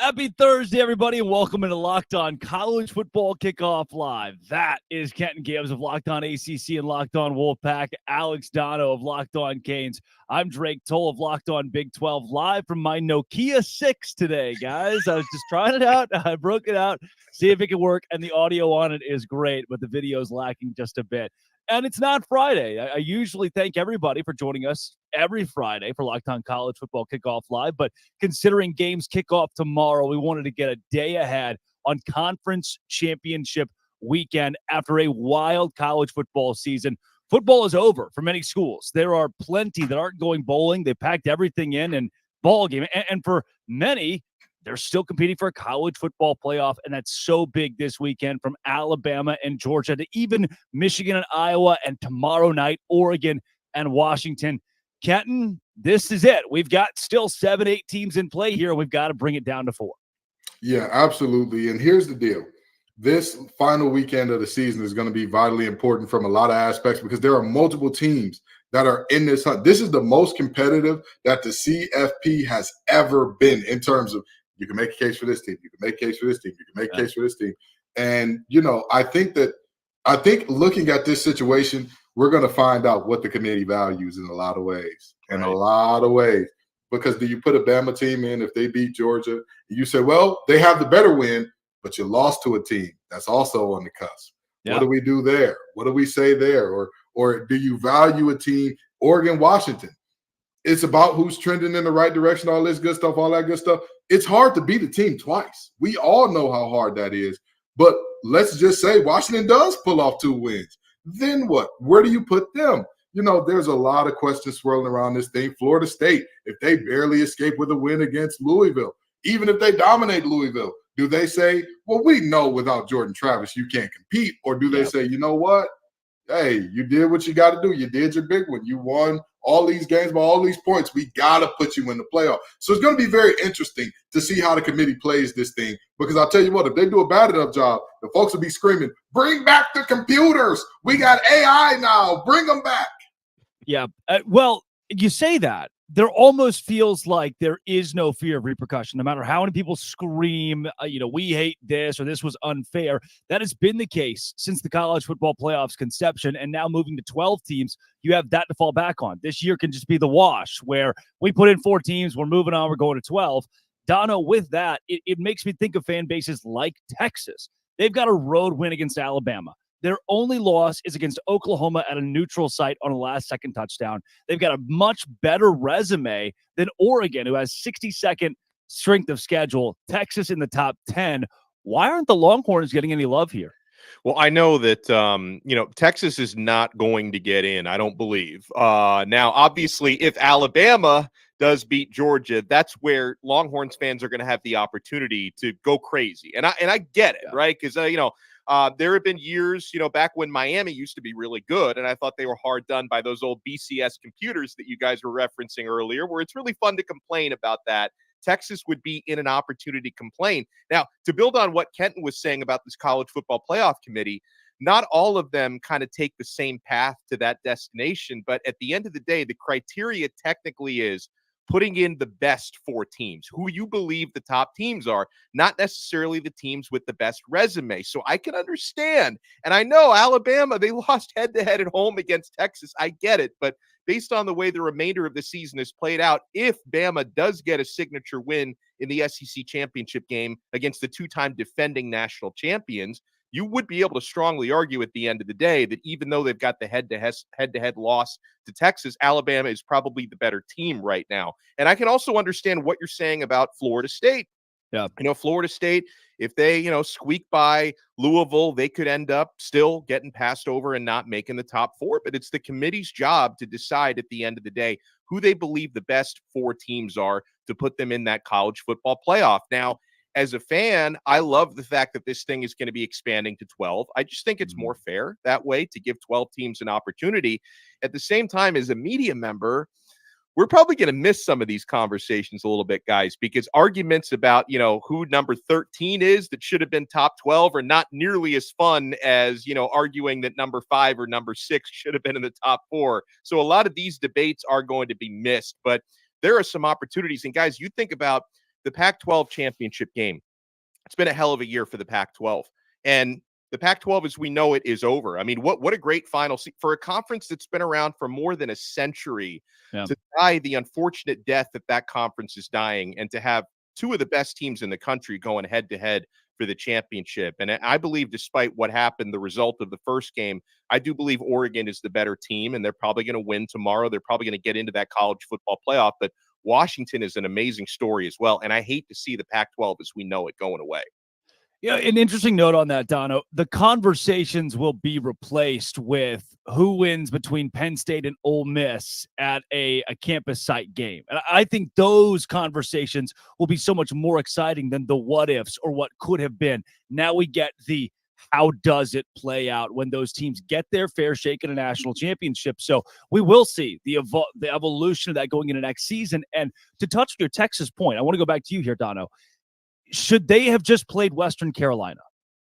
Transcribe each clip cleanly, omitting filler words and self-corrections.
Happy Thursday, everybody, and welcome into Locked On College Football Kickoff Live. That is Kenton Gibbs of Locked On ACC and Locked On Wolfpack, Alex Dono of Locked On Canes. I'm Drake Toll of Locked On Big 12, live from my Nokia 6 today, guys. I was just trying it out. I broke it out, see if it can work, and the audio on it is great, but the video is lacking just a bit. And it's not Friday. I usually thank everybody for joining us every Friday for Locked On College Football Kickoff Live. But considering games kick off tomorrow, we wanted to get a day ahead on Conference Championship weekend after a wild college football season. Football is over for many schools. There are plenty that aren't going bowling. They packed everything in and ball game. And for many, they're still competing for a college football playoff, and that's so big this weekend, from Alabama and Georgia to even Michigan and Iowa, and tomorrow night, Oregon and Washington. Kenton, this is it. We've got still 7-8 teams in play here, and we've got to bring it down to 4. Yeah, absolutely. And here's the deal. This final weekend of the season is going to be vitally important from a lot of aspects because there are multiple teams that are in this hunt. This is the most competitive that the CFP has ever been in terms of you can make a case for this team, you can make a case for this team, you can make a case for this team. And, I think looking at this situation, we're going to find out what the committee values in a lot of ways. Because do you put a Bama team in if they beat Georgia? You say, well, they have the better win, but you lost to a team that's also on the cusp. Yeah. What do we do there? What do we say there? Or do you value a team, Oregon, Washington? It's about who's trending in the right direction, all this good stuff, all that good stuff. It's hard to beat a team twice. We all know how hard that is. But let's just say Washington does pull off 2 wins. Then what? Where do you put them? There's a lot of questions swirling around this thing. Florida State, if they barely escape with a win against Louisville, even if they dominate Louisville, do they say, well, we know without Jordan Travis you can't compete? Or do they say, you know what? Hey, you did what you got to do. You did your big one. You won all these games by all these points. We got to put you in the playoff. So it's going to be very interesting to see how the committee plays this thing. Because I'll tell you what, if they do a bad enough job, the folks will be screaming, bring back the computers. We got AI now. Bring them back. Yeah. Well, you say that. There almost feels like there is no fear of repercussion, no matter how many people scream, we hate this or this was unfair. That has been the case since the college football playoffs conception, and now moving to 12 teams, you have that to fall back on. This year can just be the wash where we put in 4 teams, we're moving on, we're going to 12. Dono, with that, it makes me think of fan bases like Texas. They've got a road win against Alabama. Their only loss is against Oklahoma at a neutral site on a last-second touchdown. They've got a much better resume than Oregon, who has 62nd strength of schedule. Texas in the top 10. Why aren't the Longhorns getting any love here? Well, I know that, Texas is not going to get in, I don't believe. Now, obviously, if Alabama does beat Georgia, that's where Longhorns fans are going to have the opportunity to go crazy. And I get it, right? Because, there have been years, back when Miami used to be really good, and I thought they were hard done by those old BCS computers that you guys were referencing earlier, where it's really fun to complain about that. Texas would be in an opportunity to complain. Now, to build on what Kenton was saying about this college football playoff committee, not all of them kind of take the same path to that destination, but at the end of the day, the criteria technically is putting in the best 4 teams, who you believe the top teams are, not necessarily the teams with the best resume. So I can understand. And I know Alabama, they lost head-to-head at home against Texas. I get it. But based on the way the remainder of the season is played out, if Bama does get a signature win in the SEC championship game against the 2-time defending national champions, you would be able to strongly argue at the end of the day that even though they've got the head-to-head loss to Texas, Alabama is probably the better team right now. And I can also understand what you're saying about Florida State. Yeah. Florida State, if they, squeak by Louisville, they could end up still getting passed over and not making the top 4. But it's the committee's job to decide at the end of the day who they believe the best 4 teams are to put them in that college football playoff. Now, as a fan, I love the fact that this thing is going to be expanding to 12. I just think it's more fair that way to give 12 teams an opportunity. At the same time, as a media member, we're probably going to miss some of these conversations a little bit, guys, because arguments about, who number 13 is that should have been top 12 are not nearly as fun as, arguing that number 5 or number 6 should have been in the top 4. So a lot of these debates are going to be missed, but there are some opportunities. And guys, you think about the Pac-12 championship game. It's been a hell of a year for the Pac-12. And the Pac-12, as we know it, is over. I mean, what a great final for a conference that's been around for more than a century to die the unfortunate death that conference is dying, and to have two of the best teams in the country going head-to-head for the championship. And I believe, despite what happened, the result of the first game, I do believe Oregon is the better team, and they're probably going to win tomorrow. They're probably going to get into that college football playoff. But Washington is an amazing story as well, and I hate to see the Pac-12 as we know it going away. Yeah, an interesting note on that, Dono. The conversations will be replaced with who wins between Penn State and Ole Miss at a campus site game. And I think those conversations will be so much more exciting than the what ifs or what could have been. Now we get the how does it play out when those teams get their fair shake at a national championship. So we will see the evolution of that going into next season. And to touch on your Texas point, I want to go back to you here, Dono. Should they have just played Western Carolina?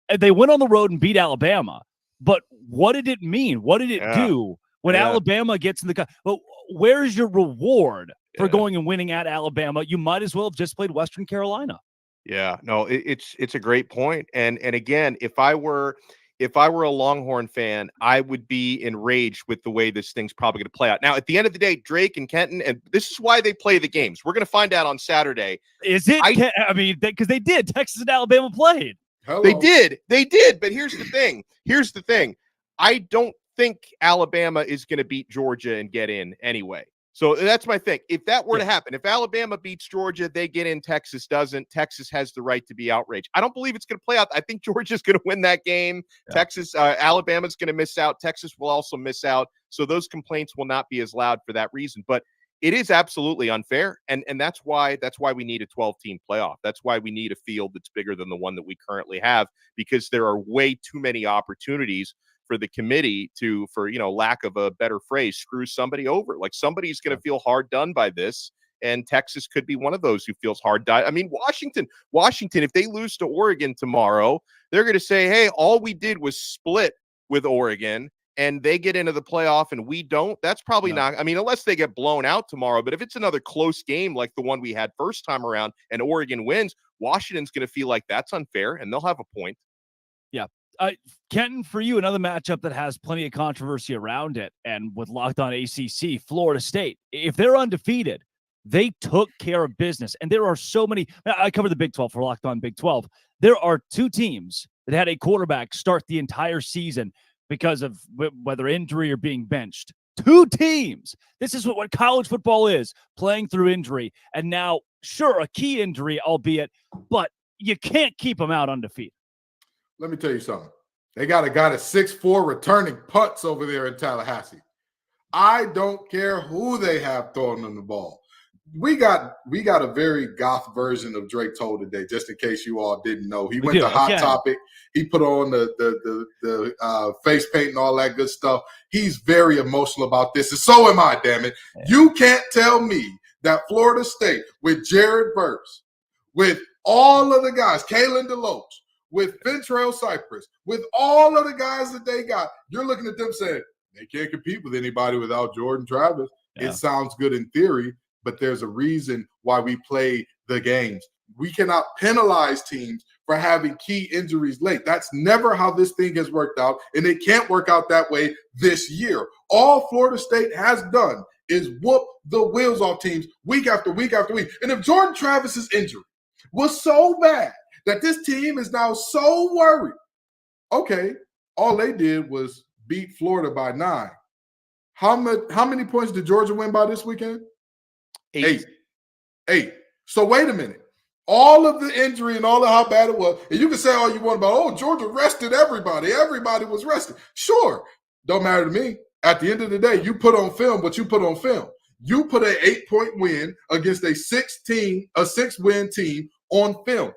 And they went on the road and beat Alabama. But what did it mean? What did it do when Alabama gets in the – well, where's your reward for going and winning at Alabama? You might as well have just played Western Carolina. Yeah, no, it's a great point. And again, if I were a Longhorn fan, I would be enraged with the way this thing's probably going to play out. Now, at the end of the day, Drake and Kenton, and this is why they play the games. We're going to find out on Saturday. Is it? I mean, because they did. Texas and Alabama played. Hello. They did. But here's the thing. I don't think Alabama is going to beat Georgia and get in anyway. So that's my thing. If that were to happen, if Alabama beats Georgia, they get in, Texas doesn't. Texas has the right to be outraged. I don't believe it's going to play out. I think Georgia's going to win that game. Yeah. Alabama's going to miss out. Texas will also miss out. So those complaints will not be as loud for that reason. But it is absolutely unfair. And that's why we need a 12-team playoff. That's why we need a field that's bigger than the one that we currently have, because there are way too many opportunities for the committee to, for lack of a better phrase, screw somebody over. Like, somebody's going to feel hard done by this, and Texas could be one of those who feels hard done. I mean, Washington, if they lose to Oregon tomorrow, they're going to say, hey, all we did was split with Oregon, and they get into the playoff and we don't. That's probably not, I mean, unless they get blown out tomorrow. But if it's another close game like the one we had first time around and Oregon wins, Washington's going to feel like that's unfair, and they'll have a point. Yeah. Kenton, for you, another matchup that has plenty of controversy around it, and with Locked On ACC, Florida State. If they're undefeated, they took care of business. And there are so many. I cover the Big 12 for Locked On Big 12. There are two teams that had a quarterback start the entire season because of whether injury or being benched. Two teams. This is what college football is, playing through injury. And now, sure, a key injury, albeit, but you can't keep them out undefeated. Let me tell you something. They got a guy that's 6'4" returning punts over there in Tallahassee. I don't care who they have throwing them the ball. We got a very goth version of Drake Toll today, just in case you all didn't know. He went to Hot Topic. He put on the face paint and all that good stuff. He's very emotional about this, and so am I, damn it. Yeah. You can't tell me that Florida State, with Jared Verse, with all of the guys, Kalen DeLoach, with Ventrell Cypress, with all of the guys that they got, you're looking at them saying, they can't compete with anybody without Jordan Travis. Yeah. It sounds good in theory, but there's a reason why we play the games. We cannot penalize teams for having key injuries late. That's never how this thing has worked out, and it can't work out that way this year. All Florida State has done is whoop the wheels off teams week after week after week. And if Jordan Travis's injury was so bad that this team is now so worried, okay, all they did was beat Florida by 9. How many points did Georgia win by this weekend? 8. So wait a minute. All of the injury and all of how bad it was, and you can say all you want about, Georgia rested everybody. Everybody was rested. Sure. Don't matter to me. At the end of the day, you put on film what you put on film. You put an 8-point win against a 6-win team on film.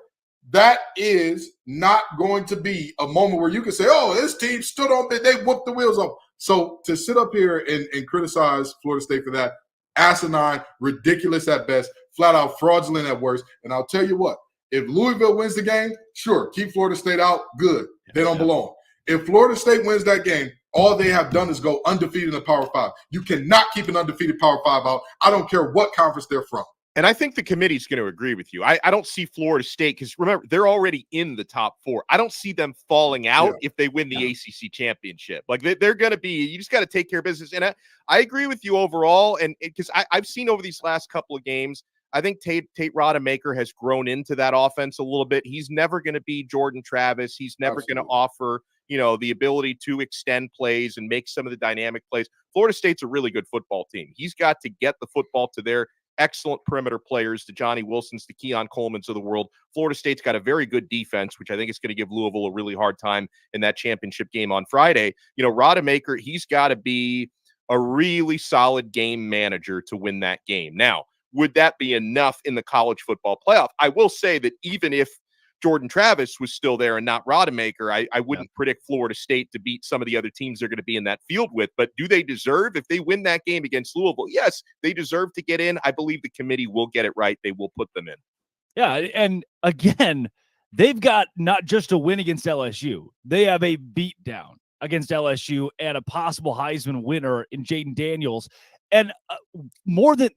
That is not going to be a moment where you can say, this team stood on it, they whooped the wheels off. So to sit up here and criticize Florida State for that, asinine, ridiculous at best, flat out fraudulent at worst. And I'll tell you what, if Louisville wins the game, sure, keep Florida State out, good. They don't belong. If Florida State wins that game, all they have done is go undefeated in the Power 5. You cannot keep an undefeated Power 5 out. I don't care what conference they're from. And I think the committee's going to agree with you. I don't see Florida State, because remember, they're already in the top 4. I don't see them falling out if they win the ACC championship. Like they're going to be, you just got to take care of business. And I agree with you overall. And because I've seen over these last couple of games, I think Tate Rodemaker has grown into that offense a little bit. He's never going to be Jordan Travis. He's never going to offer, the ability to extend plays and make some of the dynamic plays. Florida State's a really good football team. He's got to get the football to their excellent perimeter players, the Johnny Wilsons, the Keon Colemans of the world. Florida State's got a very good defense, which I think is going to give Louisville a really hard time in that championship game on Friday. Rodemaker, he's got to be a really solid game manager to win that game. Now, would that be enough in the college football playoff? I will say that even if Jordan Travis was still there and not Rodemaker, I wouldn't predict Florida State to beat some of the other teams they're going to be in that field with. But do they deserve, if they win that game against Louisville? Yes, they deserve to get in. I believe the committee will get it right. They will put them in. Yeah, and again, they've got not just a win against LSU. They have a beatdown against LSU and a possible Heisman winner in Jaden Daniels. And more than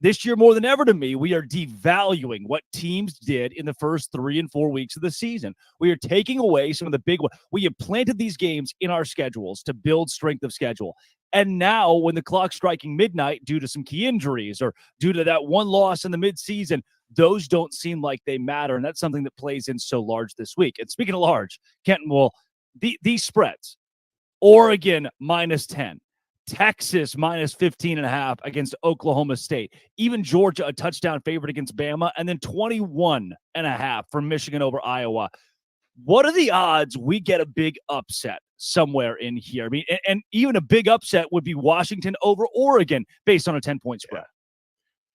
ever to me, we are devaluing what teams did in the first 3 and 4 weeks of the season. We are taking away some of the big ones. We have planted these games in our schedules to build strength of schedule. And now when the clock's striking midnight due to some key injuries or due to that one loss in the midseason, those don't seem like they matter. And that's something that plays in so large this week. And speaking of large, Kenton, these spreads, Oregon -10. Texas -15.5 against Oklahoma State. Even Georgia, a touchdown favorite against Bama, and then 21.5 for Michigan over Iowa. What are the odds we get a big upset somewhere in here? I mean, and even a big upset would be Washington over Oregon based on a 10-point spread.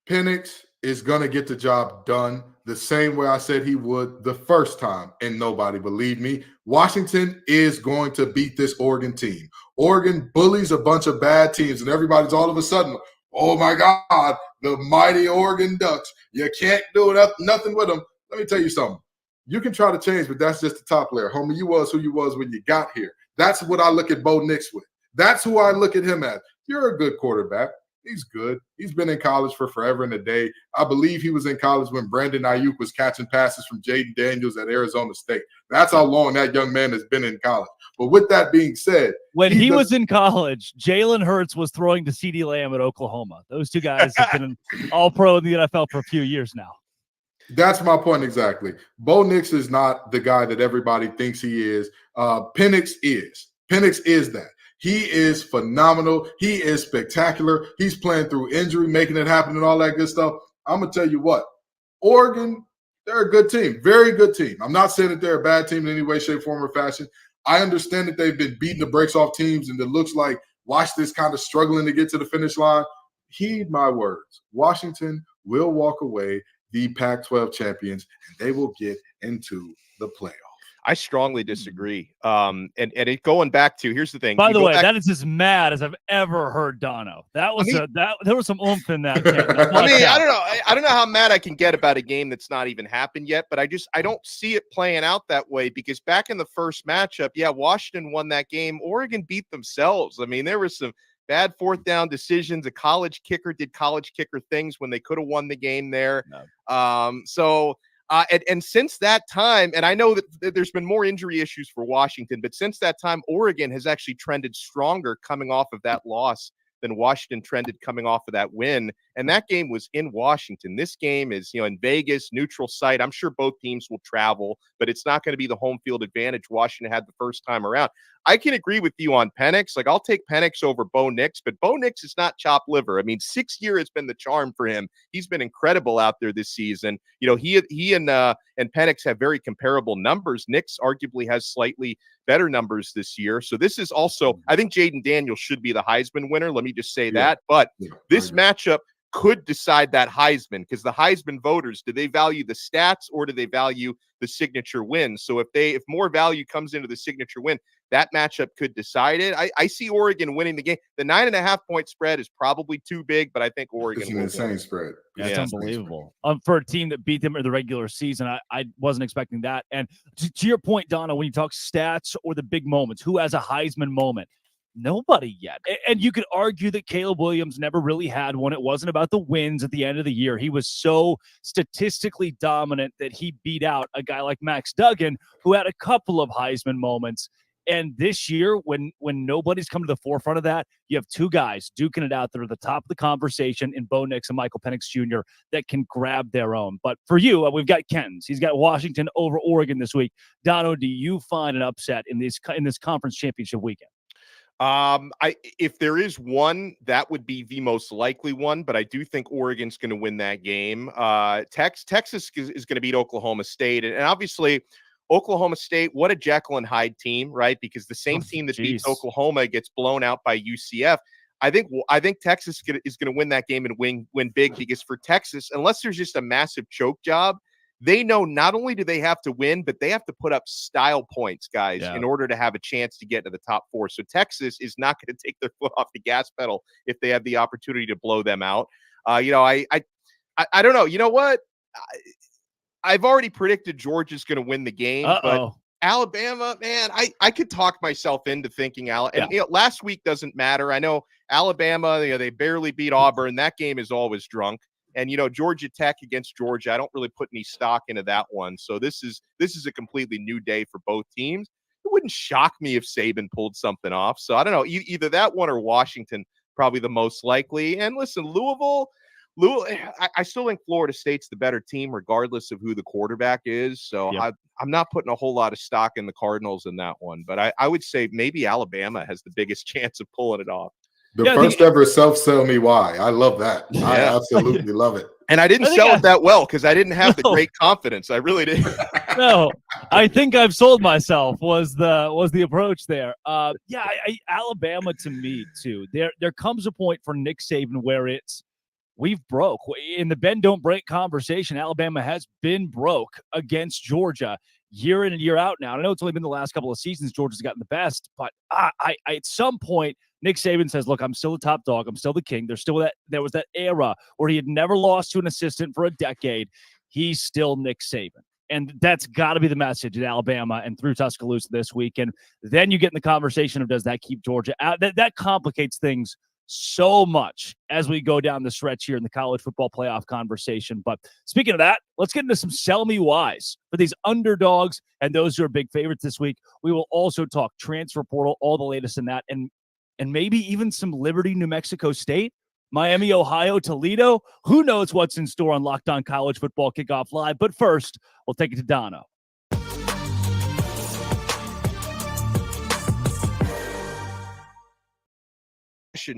Penix is going to get the job done the same way I said he would the first time, and nobody believed me. Washington is going to beat this Oregon team. Oregon bullies a bunch of bad teams, and everybody's all of a sudden, oh, my God, the mighty Oregon Ducks. You can't do nothing with them. Let me tell you something. You can try to change, but that's just the top layer. Homie, you was who you was when you got here. That's what I look at Bo Nix with. That's who I look at him as. You're a good quarterback. He's good. He's been in college for forever and a day. I believe he was in college when Brandon Ayuk was catching passes from Jaden Daniels at Arizona State. That's how long that young man has been in college. But with that being said, when he was in college, Jalen Hurts was throwing to CeeDee Lamb at Oklahoma. Those two guys have been all pro in the NFL for a few years now. That's my point exactly. Bo Nix is not the guy that everybody thinks he is. Penix is. Penix is that. He is phenomenal. He is spectacular. He's playing through injury, making it happen and all that good stuff. I'm going to tell you what, Oregon, they're a good team, very good team. I'm not saying that they're a bad team in any way, shape, form, or fashion. I understand that they've been beating the brakes off teams and it looks like Washington's kind of struggling to get to the finish line. Heed my words. Washington will walk away the Pac-12 champions and they will get into the playoffs. I strongly disagree. And it going back to, here's the thing. By the way, that is as mad as I've ever heard Dono. That was there was some oomph in that. I don't know how mad I can get about a game that's not even happened yet, but I don't see it playing out that way because back in the first matchup, Washington won that game. Oregon beat themselves. I mean, there was some bad fourth down decisions. A college kicker did college kicker things when they could have won the game there. No. And since that time, and I know that there's been more injury issues for Washington, but since that time, Oregon has actually trended stronger coming off of that loss than Washington trended coming off of that win. And that game was in Washington. This game is, in Vegas, neutral site. I'm sure both teams will travel, but it's not going to be the home field advantage Washington had the first time around. I can agree with you on Penix. Like, I'll take Penix over Bo Nix, but Bo Nix is not chopped liver. I mean, 6 year has been the charm for him. He's been incredible out there this season. He and Penix have very comparable numbers. Nix arguably has slightly better numbers this year. So this is also, I think Jaden Daniels should be the Heisman winner. Let me just say that. But this matchup could decide that Heisman, because the Heisman voters, do they value the stats or do they value the signature win? So if more value comes into the signature win, that matchup could decide it. I see Oregon winning the game. The 9.5-point spread is probably too big, but I think Oregon is an insane spread. That's unbelievable. For a team that beat them in the regular season, I wasn't expecting that. And to your point, Donna, when you talk stats or the big moments, who has a Heisman moment? Nobody yet. And you could argue that Caleb Williams never really had one. It wasn't about the wins at the end of the year. He was so statistically dominant that he beat out a guy like Max Duggan, who had a couple of Heisman moments. And this year, when nobody's come to the forefront of that, you have two guys duking it out there at the top of the conversation in Bo Nix and Michael Penix Jr. that can grab their own. But for you, we've got Ken's. He's got Washington over Oregon this week. Dono, do you find an upset in this conference championship weekend? If there is one, that would be the most likely one, but I do think Oregon's going to win that game. Texas is going to beat Oklahoma State, and obviously Oklahoma State, what a Jekyll and Hyde team, right? Because the same team that beats Oklahoma gets blown out by UCF. I think Texas is going to win that game and win big, because for Texas, unless there's just a massive choke job, they know not only do they have to win, but they have to put up style points, guys, in order to have a chance to get to the top four. So Texas is not going to take their foot off the gas pedal if they have the opportunity to blow them out. I don't know. You know what? I've already predicted Georgia's going to win the game, but Alabama, man, I could talk myself into thinking and last week doesn't matter. I know Alabama, they barely beat Auburn. That game is always drunk. And, Georgia Tech against Georgia, I don't really put any stock into that one. So this is a completely new day for both teams. It wouldn't shock me if Saban pulled something off. So I don't know, either that one or Washington, probably the most likely. And listen, Louisville, I still think Florida State's the better team, regardless of who the quarterback is. So I'm not putting a whole lot of stock in the Cardinals in that one. But I would say maybe Alabama has the biggest chance of pulling it off. The first ever self-sell me why. I love that. Yeah. I absolutely love it. And I didn't sell it that well because I didn't have the great confidence. I really didn't. No, I think I've sold myself was the approach there. Alabama to me too. There comes a point for Nick Saban where we've broke. In the bend don't break conversation, Alabama has been broke against Georgia year in and year out now. I know it's only been the last couple of seasons Georgia's gotten the best, but at some point, Nick Saban says, look, I'm still the top dog. I'm still the king. There was that era where he had never lost to an assistant for a decade. He's still Nick Saban. And that's got to be the message at Alabama and through Tuscaloosa this week. And then you get in the conversation of, does that keep Georgia out? That complicates things so much as we go down the stretch here in the college football playoff conversation. But speaking of that, let's get into some sell me whys for these underdogs and those who are big favorites this week. We will also talk transfer portal, all the latest in that, and maybe even some Liberty, New Mexico State, Miami, Ohio, Toledo. Who knows what's in store on Locked On College Football Kickoff Live. But first, we'll take it to Dono.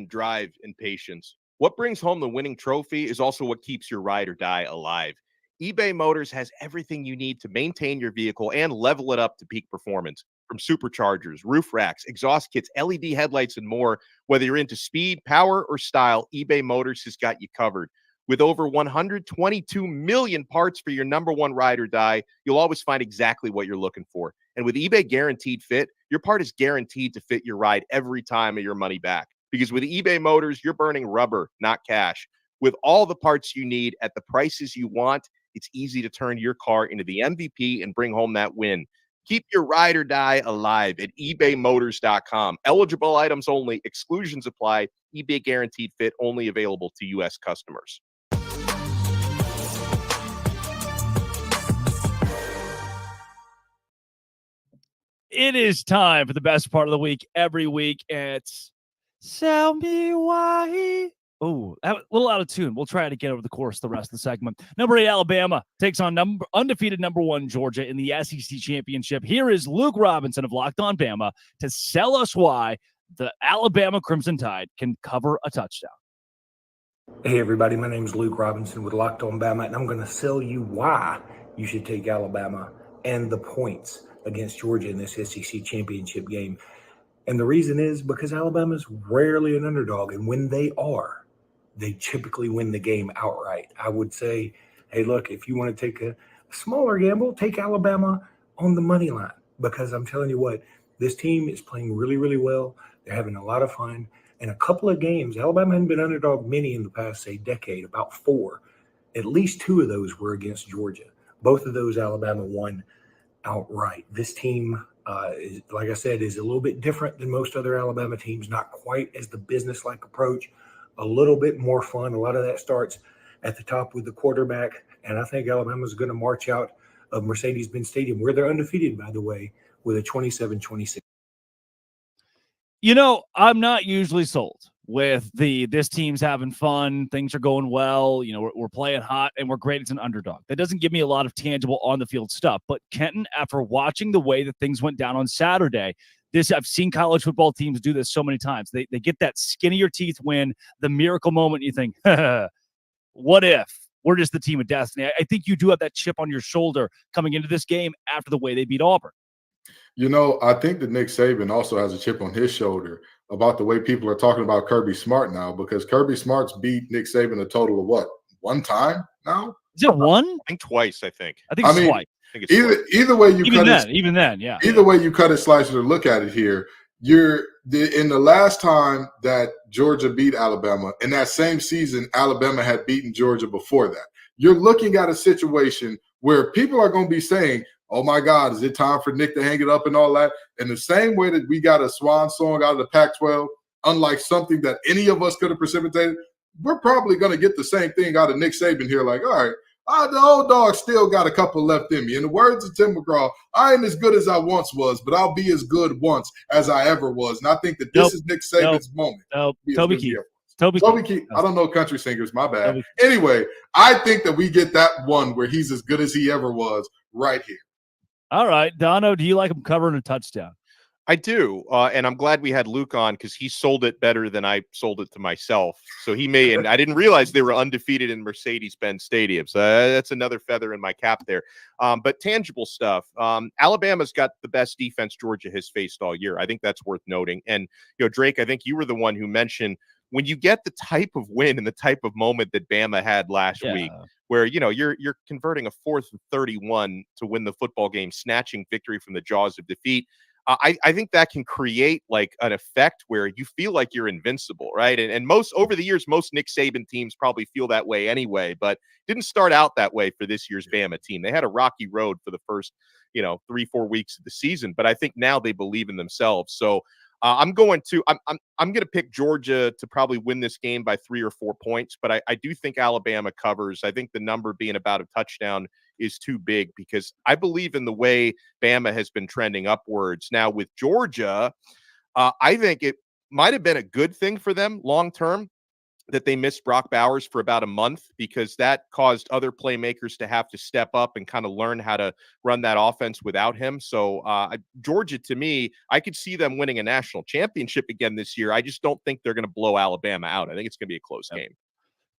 Drive and patience. What brings home the winning trophy is also what keeps your ride or die alive. eBay Motors has everything you need to maintain your vehicle and level it up to peak performance. From superchargers, roof racks, exhaust kits, LED headlights, and more, whether you're into speed, power, or style, eBay Motors has got you covered. With over 122 million parts for your number one ride or die, you'll always find exactly what you're looking for. And with eBay Guaranteed Fit, your part is guaranteed to fit your ride every time or your money back. Because with eBay Motors, you're burning rubber, not cash. With all the parts you need at the prices you want, it's easy to turn your car into the MVP and bring home that win. Keep your ride or die alive at ebaymotors.com. Eligible items only. Exclusions apply. eBay Guaranteed Fit only available to U.S. customers. It is time for the best part of the week every week. It's Sell Me Why. Oh, a little out of tune. We'll try to get over the course the rest of the segment. Number 8, Alabama takes on undefeated number 1 Georgia in the SEC Championship. Here is Luke Robinson of Locked On Bama to sell us why the Alabama Crimson Tide can cover a touchdown. Hey, everybody. My name is Luke Robinson with Locked On Bama, and I'm going to sell you why you should take Alabama and the points against Georgia in this SEC Championship game. And the reason is because Alabama's rarely an underdog, and when they are, they typically win the game outright. I would say, hey, look, if you want to take a smaller gamble, take Alabama on the money line, because I'm telling you what, this team is playing really, really well. They're having a lot of fun. In a couple of games, Alabama hadn't been underdog many in the past, say, decade, about 4. At least 2 of those were against Georgia. Both of those Alabama won outright. This team like I said, is a little bit different than most other Alabama teams, not quite as the business-like approach, a little bit more fun. A lot of that starts at the top with the quarterback, and I think Alabama's going to march out of Mercedes-Benz Stadium, where they're undefeated, by the way, with a 27-26. You know, I'm not usually sold with this team's having fun, things are going well, you know, we're playing hot, and we're great as an underdog. That doesn't give me a lot of tangible on-the-field stuff. But Kenton, after watching the way that things went down on Saturday, I've seen college football teams do this so many times. They get that skin-of-your-teeth win, the miracle moment, you think, what if? We're just the team of destiny. I think you do have that chip on your shoulder coming into this game after the way they beat Auburn. You know, I think that Nick Saban also has a chip on his shoulder about the way people are talking about Kirby Smart now, because Kirby Smart's beat Nick Saban a total of what? One time now? Is it one? I think twice. I think it's twice. I think it's either way you cut it. Even then, yeah. Either way you cut it, slice it, or look at it here. In the last time that Georgia beat Alabama, in that same season, Alabama had beaten Georgia before that. You're looking at a situation where people are going to be saying, oh my God, is it time for Nick to hang it up and all that? In the same way that we got a swan song out of the Pac-12, unlike something that any of us could have precipitated, we're probably going to get the same thing out of Nick Saban here. Like, all right, the old dog still got a couple left in me. In the words of Tim McGraw, I ain't as good as I once was, but I'll be as good once as I ever was. And I think that this is Nick Saban's moment. Toby Keith. Toby Keith. I don't know country singers. My bad. Anyway, I think that we get that one where he's as good as he ever was right here. All right. Dono, do you like him covering a touchdown? I do. And I'm glad we had Luke on because he sold it better than I sold it to myself. So he may, and I didn't realize they were undefeated in Mercedes-Benz Stadium. So that's another feather in my cap there. But tangible stuff. Alabama's got the best defense Georgia has faced all year. I think that's worth noting. And, you know, Drake, I think you were the one who mentioned when you get the type of win and the type of moment that Bama had last week, where, you know, you're converting a 4th and 31 to win the football game, snatching victory from the jaws of defeat. I think that can create like an effect where you feel like you're invincible, right? And most over the years, most Nick Saban teams probably feel that way anyway, but didn't start out that way for this year's Bama team. They had a rocky road for the first, 3-4 weeks of the season, but I think now they believe in themselves. So I'm going to pick Georgia to probably win this game by 3 or 4 points, but I do think Alabama covers. I think the number being about a touchdown is too big because I believe in the way Bama has been trending upwards. Now with Georgia, I think it might have been a good thing for them long term that they missed Brock Bowers for about a month because that caused other playmakers to have to step up and kind of learn how to run that offense without him. So Georgia, to me, I could see them winning a national championship again this year. I just don't think they're going to blow Alabama out. I think it's going to be a close game.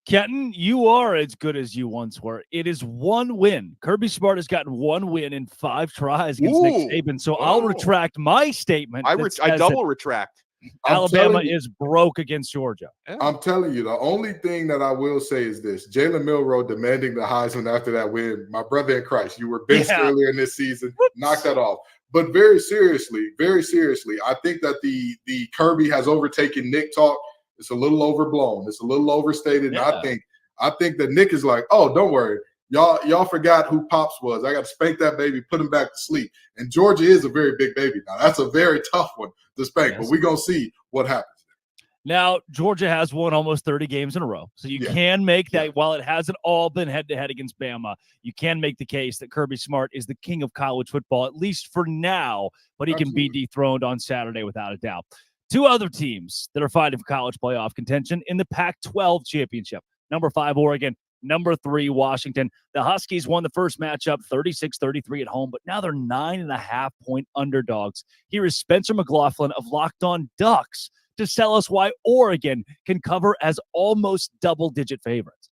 Kenton, you are as good as you once were. It is one win. Kirby Smart has gotten one win in 5 tries against Nick Saban. So I'll retract my statement. I double retract. Alabama is broke against Georgia. I'm telling you, the only thing that I will say is this. Jalen Milroe demanding the Heisman after that win. My brother in Christ, you were benched earlier in this season. Knock that off. But very seriously, I think that the Kirby has overtaken Nick talk. It's a little overblown. It's a little overstated. Yeah. And I think that Nick is like, oh, don't worry. Y'all forgot who Pops was. I got to spank that baby, put him back to sleep. And Georgia is a very big baby now. That's a very tough one to spank, but we're going to see what happens. Now, Georgia has won almost 30 games in a row. So you can make that, while it hasn't all been head-to-head against Bama, you can make the case that Kirby Smart is the king of college football, at least for now, but he can be dethroned on Saturday without a doubt. 2 other teams that are fighting for college playoff contention in the Pac-12 Championship. Number 5, Oregon. Number 3, Washington. The Huskies won the first matchup 36-33 at home, but now they're 9.5-point underdogs. Here is Spencer McLaughlin of Locked On Ducks to tell us why Oregon can cover as almost double-digit favorites.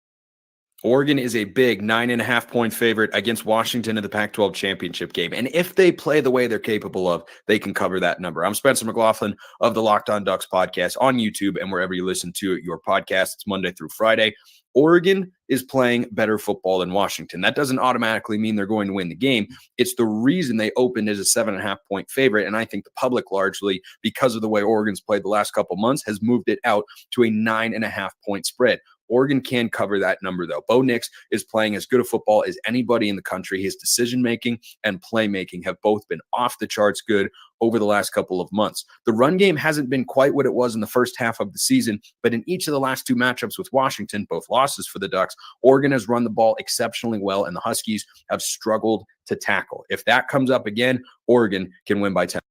Oregon is a big 9.5-point favorite against Washington in the Pac-12 championship game. And if they play the way they're capable of, they can cover that number. I'm Spencer McLaughlin of the Locked On Ducks podcast on YouTube and wherever you listen to your podcast. It's Monday through Friday. Oregon is playing better football than Washington. That doesn't automatically mean they're going to win the game. It's the reason they opened as a 7.5-point favorite. And I think the public largely, because of the way Oregon's played the last couple months, has moved it out to a 9.5-point spread. Oregon can cover that number, though. Bo Nix is playing as good a football as anybody in the country. His decision-making and playmaking have both been off the charts good over the last couple of months. The run game hasn't been quite what it was in the first half of the season, but in each of the last two matchups with Washington, both losses for the Ducks, Oregon has run the ball exceptionally well, and the Huskies have struggled to tackle. If that comes up again, Oregon can win by 10.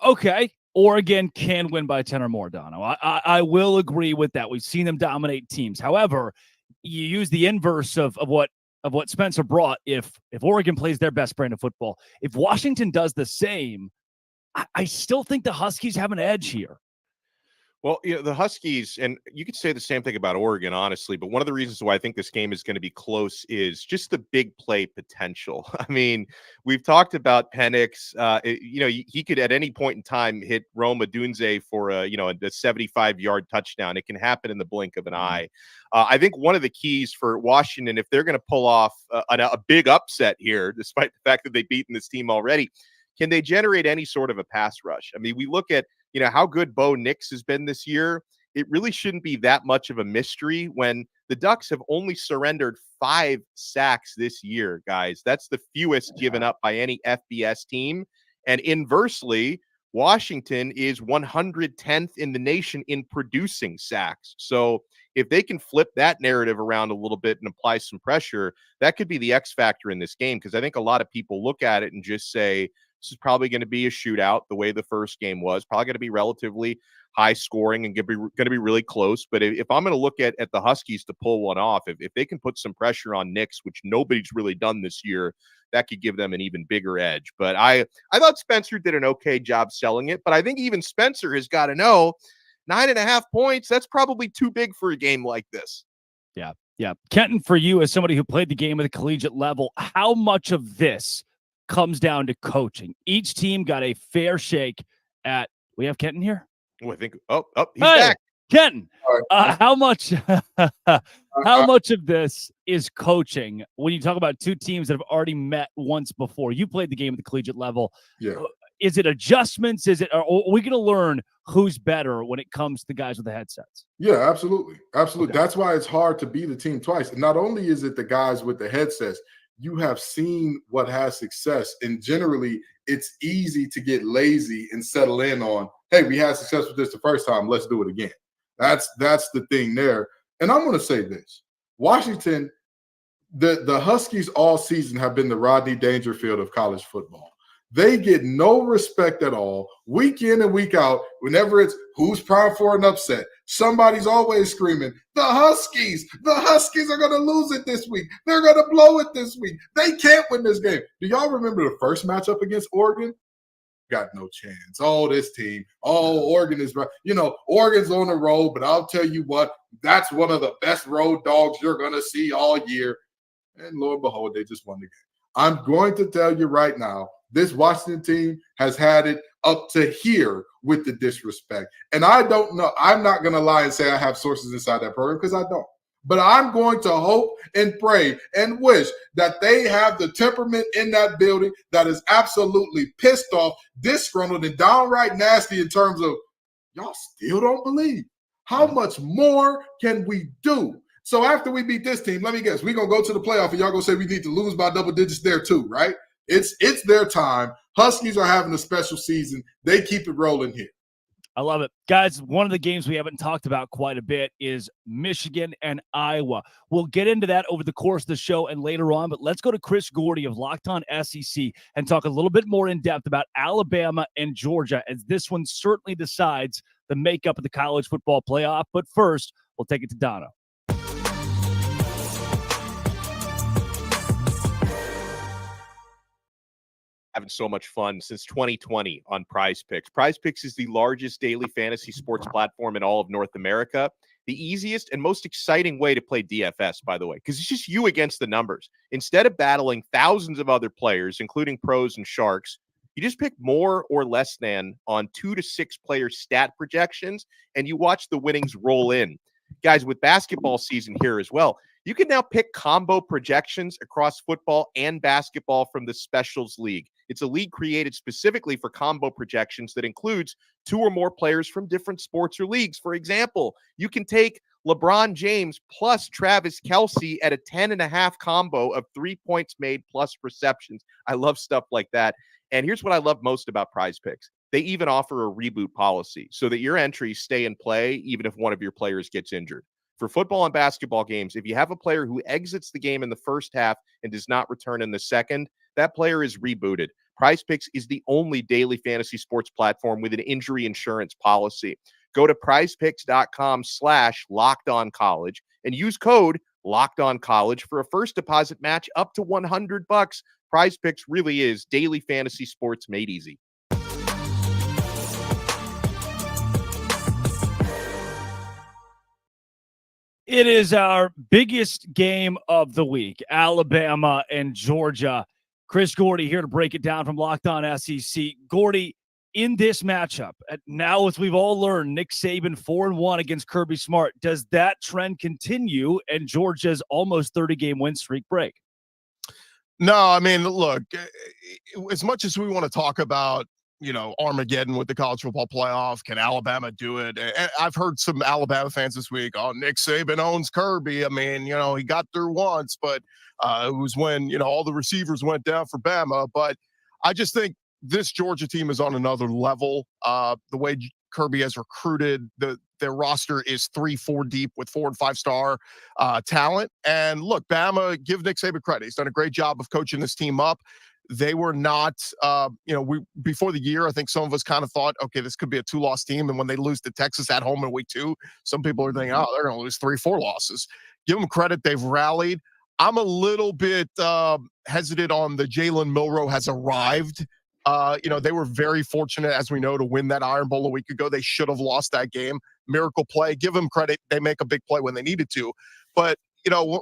Okay. Oregon can win by 10 or more, Dono. I will agree with that. We've seen them dominate teams. However, you use the inverse of what Spencer brought. If Oregon plays their best brand of football, if Washington does the same, I still think the Huskies have an edge here. Well, the Huskies, and you could say the same thing about Oregon, honestly, but one of the reasons why I think this game is going to be close is just the big play potential. I mean, we've talked about Penix. He could at any point in time hit Rome Odunze for a 75-yard touchdown. It can happen in the blink of an eye. I think one of the keys for Washington, if they're going to pull off a big upset here, despite the fact that they've beaten this team already, can they generate any sort of a pass rush? I mean, we look at how good Bo Nix has been this year. It really shouldn't be that much of a mystery when the Ducks have only surrendered 5 sacks this year, guys. That's the fewest given up by any FBS team. And inversely, Washington is 110th in the nation in producing sacks. So if they can flip that narrative around a little bit and apply some pressure, that could be the X factor in this game, because I think a lot of people look at it and just say, this is probably going to be a shootout the way the first game was, probably going to be relatively high scoring and going to be really close. But if I'm going to look at the Huskies to pull one off, if they can put some pressure on Nix, which nobody's really done this year, that could give them an even bigger edge. But I thought Spencer did an okay job selling it, but I think even Spencer has got to know 9.5 points, that's probably too big for a game like this. Yeah. Kenton, for you as somebody who played the game at the collegiate level, how much of this comes down to coaching? Each team got a fair shake at, we have Kenton here? Oh, I think, he's back. Kenton, Right. how much of this is coaching when you talk about two teams that have already met once before? You played the game at the collegiate level. Yeah. Is it adjustments? Are we going to learn who's better when it comes to the guys with the headsets? Yeah, absolutely. Absolutely. Okay. That's why it's hard to be the team twice. And not only is it the guys with the headsets, you have seen what has success. And generally, it's easy to get lazy and settle in on, hey, we had success with this the first time, let's do it again. That's the thing there. And I'm going to say this. Washington, the Huskies all season have been the Rodney Dangerfield of college football. They get no respect at all, week in and week out. Whenever it's who's primed for an upset, somebody's always screaming, the Huskies are going to lose it this week. They're going to blow it this week. They can't win this game. Do y'all remember the first matchup against Oregon? Got no chance. Oh, this team. Oh, Oregon is right. Oregon's on the road, but I'll tell you what, that's one of the best road dogs you're going to see all year. And lo and behold, they just won the game. I'm going to tell you right now, this Washington team has had it up to here with the disrespect. And I don't know. I'm not going to lie and say I have sources inside that program, because I don't. But I'm going to hope and pray and wish that they have the temperament in that building that is absolutely pissed off, disgruntled, and downright nasty in terms of, y'all still don't believe. How much more can we do? So after we beat this team, let me guess, we're going to go to the playoff and y'all going to say we need to lose by double digits there too, right? It's their time. Huskies are having a special season. They keep it rolling here. I love it. Guys, one of the games we haven't talked about quite a bit is Michigan and Iowa. We'll get into that over the course of the show and later on, but let's go to Chris Gordy of Locked On SEC and talk a little bit more in depth about Alabama and Georgia, as this one certainly decides the makeup of the college football playoff. But first, we'll take it to Dono. Having so much fun since 2020 on Prize Picks. Prize Picks is the largest daily fantasy sports platform in all of North America. The easiest and most exciting way to play DFS, by the way, because it's just you against the numbers. Instead of battling thousands of other players, including pros and sharks, you just pick more or less than on 2 to 6 player stat projections, and you watch the winnings roll in. Guys, with basketball season here as well, you can now pick combo projections across football and basketball from the Specials League. It's a league created specifically for combo projections that includes 2 or more players from different sports or leagues. For example, you can take LeBron James plus Travis Kelce at a 10.5 combo of 3 points made plus receptions. I love stuff like that. And here's what I love most about Prize Picks. They even offer a reboot policy so that your entries stay in play even if one of your players gets injured. For football and basketball games, if you have a player who exits the game in the first half and does not return in the second, that player is rebooted. Prize Picks is the only daily fantasy sports platform with an injury insurance policy. Go to prizepicks.com/lockedoncollege and use code LOCKEDONCollege for a first deposit match up to $100. Prize Picks really is daily fantasy sports made easy. It is our biggest game of the week, Alabama and Georgia. Chris Gordy here to break it down from Locked On SEC. Gordy, in this matchup, now as we've all learned, Nick Saban 4-1 against Kirby Smart. Does that trend continue and Georgia's almost 30-game win streak break? No, I mean, look, as much as we want to talk about, Armageddon with the college football playoff, can Alabama do it? And I've heard some Alabama fans this week, oh, Nick Saban owns Kirby. I mean, he got through once, but it was when, all the receivers went down for Bama. But I just think this Georgia team is on another level. The way Kirby has recruited, their roster is 3-4 deep with 4- and 5-star talent. And look, Bama, give Nick Saban credit. He's done a great job of coaching this team up. They were not, before the year, I think some of us kind of thought, okay, this could be a 2-loss team. And when they lose to Texas at home in week 2, some people are thinking, oh, they're going to lose 3-4 losses. Give them credit. They've rallied. I'm a little bit hesitant on the Jalen Milroe has arrived. They were very fortunate, as we know, to win that Iron Bowl a week ago. They should have lost that game. Miracle play. Give them credit. They make a big play when they needed to. But,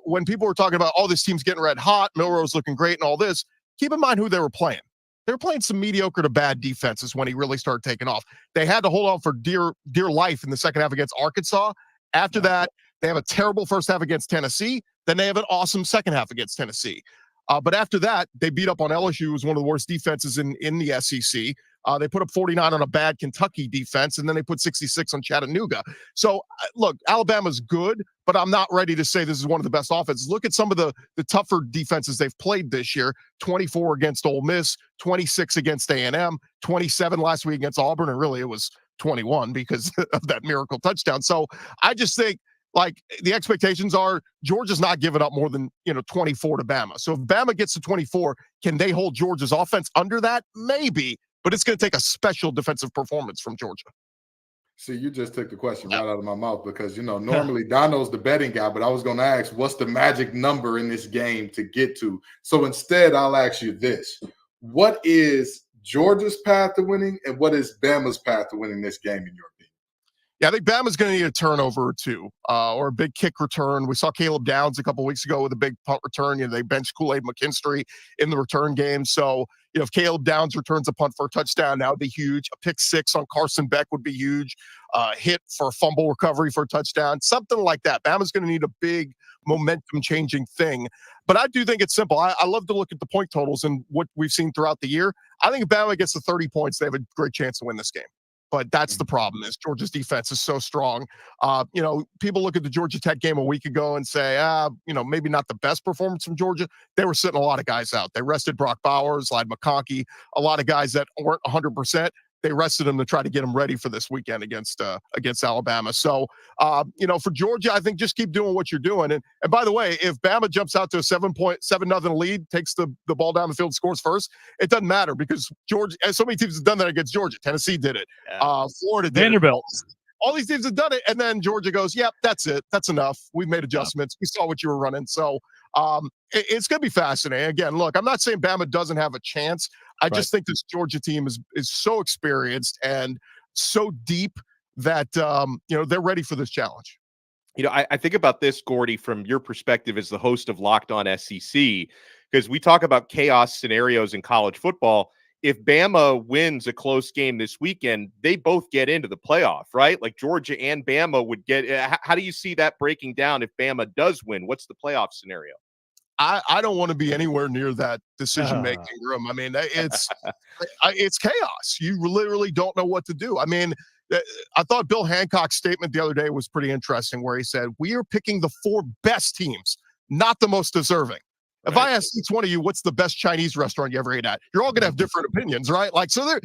when people were talking about, oh, this team's getting red hot, Milroe's looking great and all this, keep in mind who they were playing. They were playing some mediocre to bad defenses when he really started taking off. They had to hold on for dear life in the second half against Arkansas. After that, they have a terrible first half against Tennessee. Then they have an awesome second half against Tennessee. But after that, they beat up on LSU, who was one of the worst defenses in the SEC. They put up 49 on a bad Kentucky defense, and then they put 66 on Chattanooga. So, look, Alabama's good, but I'm not ready to say this is one of the best offenses. Look at some of the tougher defenses they've played this year. 24 against Ole Miss, 26 against A&M, 27 last week against Auburn, and really it was 21 because of that miracle touchdown. So I just think, the expectations are Georgia's not giving up more than, 24 to Bama. So if Bama gets to 24, can they hold Georgia's offense under that? Maybe, but it's going to take a special defensive performance from Georgia. See, you just took the question right out of my mouth because, normally Dono's the betting guy, but I was going to ask, what's the magic number in this game to get to? So instead, I'll ask you this. What is Georgia's path to winning and what is Bama's path to winning this game in your opinion? Yeah, I think Bama's going to need a turnover or two, or a big kick return. We saw Caleb Downs a couple weeks ago with a big punt return. They benched Kool-Aid McKinstry in the return game. So, if Caleb Downs returns a punt for a touchdown, that would be huge. A pick 6 on Carson Beck would be huge. Hit for a fumble recovery for a touchdown, something like that. Bama's going to need a big momentum-changing thing. But I do think it's simple. I love to look at the point totals and what we've seen throughout the year. I think if Bama gets to 30 points, they have a great chance to win this game. But that's the problem is Georgia's defense is so strong. People look at the Georgia Tech game a week ago and say, maybe not the best performance from Georgia. They were sitting a lot of guys out. They rested Brock Bowers, Slide McConkey, a lot of guys that weren't 100%. They rested them to try to get them ready for this weekend against Alabama. So, for Georgia, I think just keep doing what you're doing. And by the way, if Bama jumps out to a 7-0 lead, takes the ball down the field, scores first, it doesn't matter because Georgia, and so many teams have done that against Georgia. Tennessee did it. Yeah. Florida did Vanderbilt. it. All these teams have done it. And then Georgia goes, yep, that's it. That's enough. We've made adjustments. We saw what you were running. So it's going to be fascinating. Again, look, I'm not saying Bama doesn't have a chance. I just think this Georgia team is so experienced and so deep that, they're ready for this challenge. I think about this, Gordy, from your perspective as the host of Locked On SEC, because we talk about chaos scenarios in college football. If Bama wins a close game this weekend, they both get into the playoff, right? Like Georgia and Bama would get. How do you see that breaking down if Bama does win? What's the playoff scenario? I don't want to be anywhere near that decision-making room. I mean, it's chaos. You literally don't know what to do. I mean, I thought Bill Hancock's statement the other day was pretty interesting, where he said, "We are picking the 4 best teams, not the most deserving." If I ask each one of you, what's the best Chinese restaurant you ever ate at, you're all going to have different opinions, right? Like, so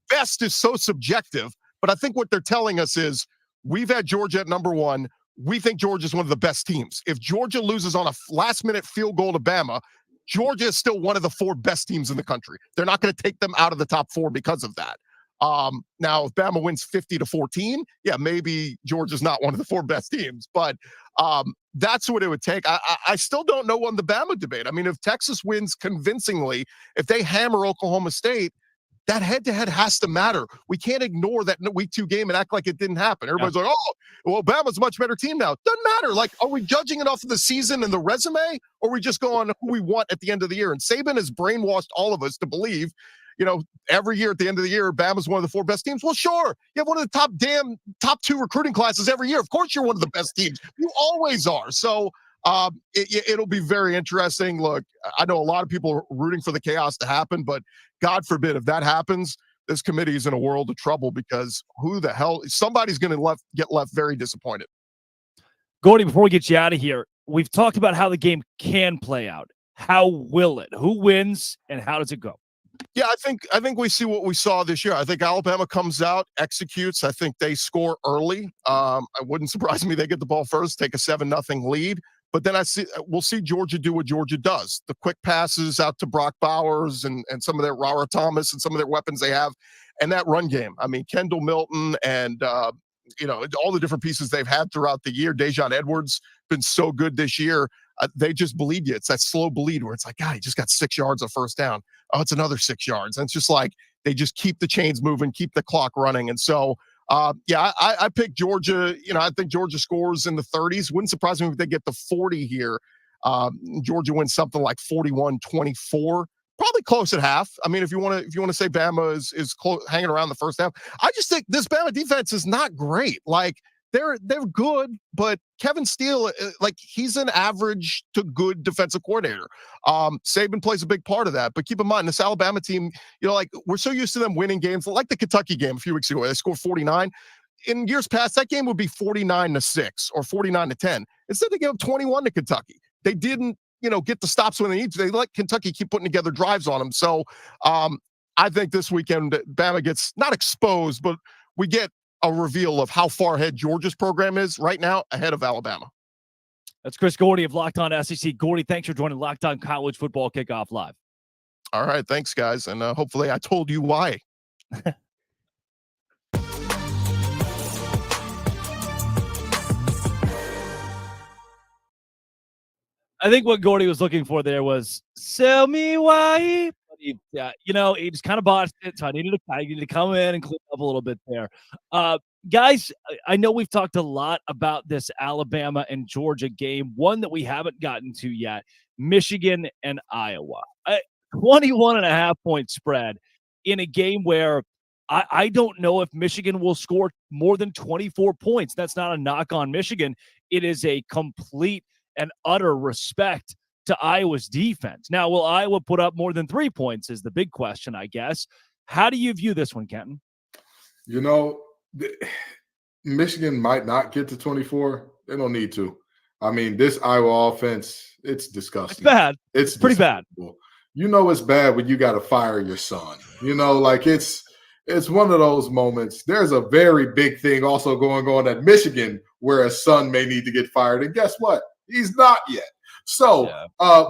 best is so subjective. But I think what they're telling us is we've had Georgia at number 1. We think Georgia's one of the best teams. If Georgia loses on a last-minute field goal to Bama, Georgia is still one of the 4 best teams in the country. They're not going to take them out of the top 4 because of that. Now, if Bama wins 50-14, yeah, maybe Georgia's not one of the 4 best teams. But that's what it would take. I still don't know on the Bama debate. I mean, if Texas wins convincingly, if they hammer Oklahoma State, that head-to-head has to matter. We can't ignore that week 2 game and act like it didn't happen. Everybody's like, oh, well, Bama's a much better team now. Doesn't matter. Like, are we judging it off of the season and the resume, or are we just going who we want at the end of the year? And Saban has brainwashed all of us to believe, every year at the end of the year, Bama's one of the 4 best teams. Well, sure. You have one of the top 2 recruiting classes every year. Of course you're one of the best teams. You always are. So it'll be very interesting. Look, I know a lot of people are rooting for the chaos to happen, but God forbid if that happens, this committee is in a world of trouble, because who the hell, somebody's going to get left very disappointed. Gordy, before we get you out of here, we've talked about how the game can play out. How will it? Who wins and how does it go? Yeah, I think we see what we saw this year. I think Alabama comes out, executes. I think they score early. It wouldn't surprise me they get the ball first, take a 7-0 lead. But then we'll see Georgia do what Georgia does. The quick passes out to Brock Bowers and some of their Rara Thomas and some of their weapons they have, and that run game. I mean, Kendall Milton and all the different pieces they've had throughout the year. Dejon Edwards been so good this year. They just bleed you. It's that slow bleed where it's like, God, he just got 6 yards of first down. Oh, it's another 6 yards. And it's just like they just keep the chains moving, keep the clock running. And so, I picked Georgia. I think Georgia scores in the 30s. Wouldn't surprise me if they get to 40 here. Georgia wins something like 41-24. Probably close at half. I mean, if you want to say Bama is hanging around the first half, I just think this Bama defense is not great. Like they're good, but Kevin Steele, he's an average to good defensive coordinator. Saban plays a big part of that. But keep in mind, this Alabama team, we're so used to them winning games, like the Kentucky game a few weeks ago, where they scored 49. In years past, that game would be 49-6 or 49-10. Instead, they gave up 21 to Kentucky. They didn't, get the stops when they need to. They let Kentucky keep putting together drives on them. So I think this weekend, Bama gets not exposed, but we get a reveal of how far ahead Georgia's program is right now, ahead of Alabama. That's Chris Gordy of Locked On SEC. Gordy, thanks for joining Locked On College Football Kickoff Live. All right, thanks, guys. And hopefully I told you why. I think what Gordy was looking for there was, sell me why. He just kind of botched it, so I needed to come in and clean up a little bit there. Guys, I know we've talked a lot about this Alabama and Georgia game. One that we haven't gotten to yet, Michigan and Iowa. 21.5-point spread in a game where I don't know if Michigan will score more than 24 points. That's not a knock on Michigan. It is a complete and utter respect to Iowa's defense. Now, will Iowa put up more than 3 points is the big question, I guess. How do you view this one, Kenton? Michigan might not get to 24. They don't need to. I mean, this Iowa offense, it's disgusting. It's bad. It's pretty bad. It's bad when you got to fire your son. It's one of those moments. There's a very big thing also going on at Michigan where a son may need to get fired. And guess what? He's not yet. So,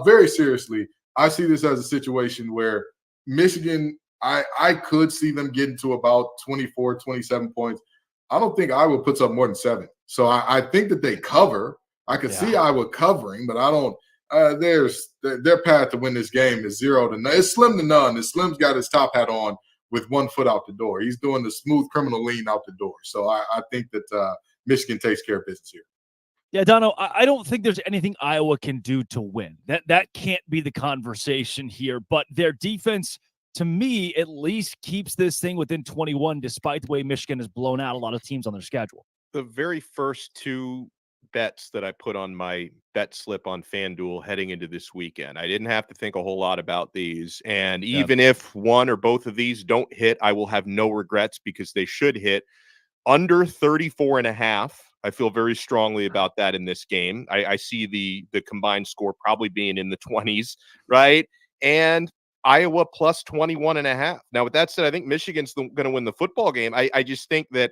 very seriously, I see this as a situation where Michigan, I could see them getting to about 24, 27 points. I don't think Iowa puts up more than 7. So I think that they cover. I could see Iowa covering, but I don't. Their path to win this game is 0 to none. It's slim to none. Slim's got his top hat on with 1 foot out the door. He's doing the smooth criminal lean out the door. So I think that Michigan takes care of business here. Yeah, Dono, I don't think there's anything Iowa can do to win. That can't be the conversation here. But their defense, to me, at least keeps this thing within 21, despite the way Michigan has blown out a lot of teams on their schedule. The very first 2 bets that I put on my bet slip on FanDuel heading into this weekend. I didn't have to think a whole lot about these. And even if one or both of these don't hit, I will have no regrets because they should hit. Under 34.5. I feel very strongly about that in this game. I see the combined score probably being in the 20s, right? And Iowa plus 21.5. Now, with that said, I think Michigan's going to win the football game. I just think that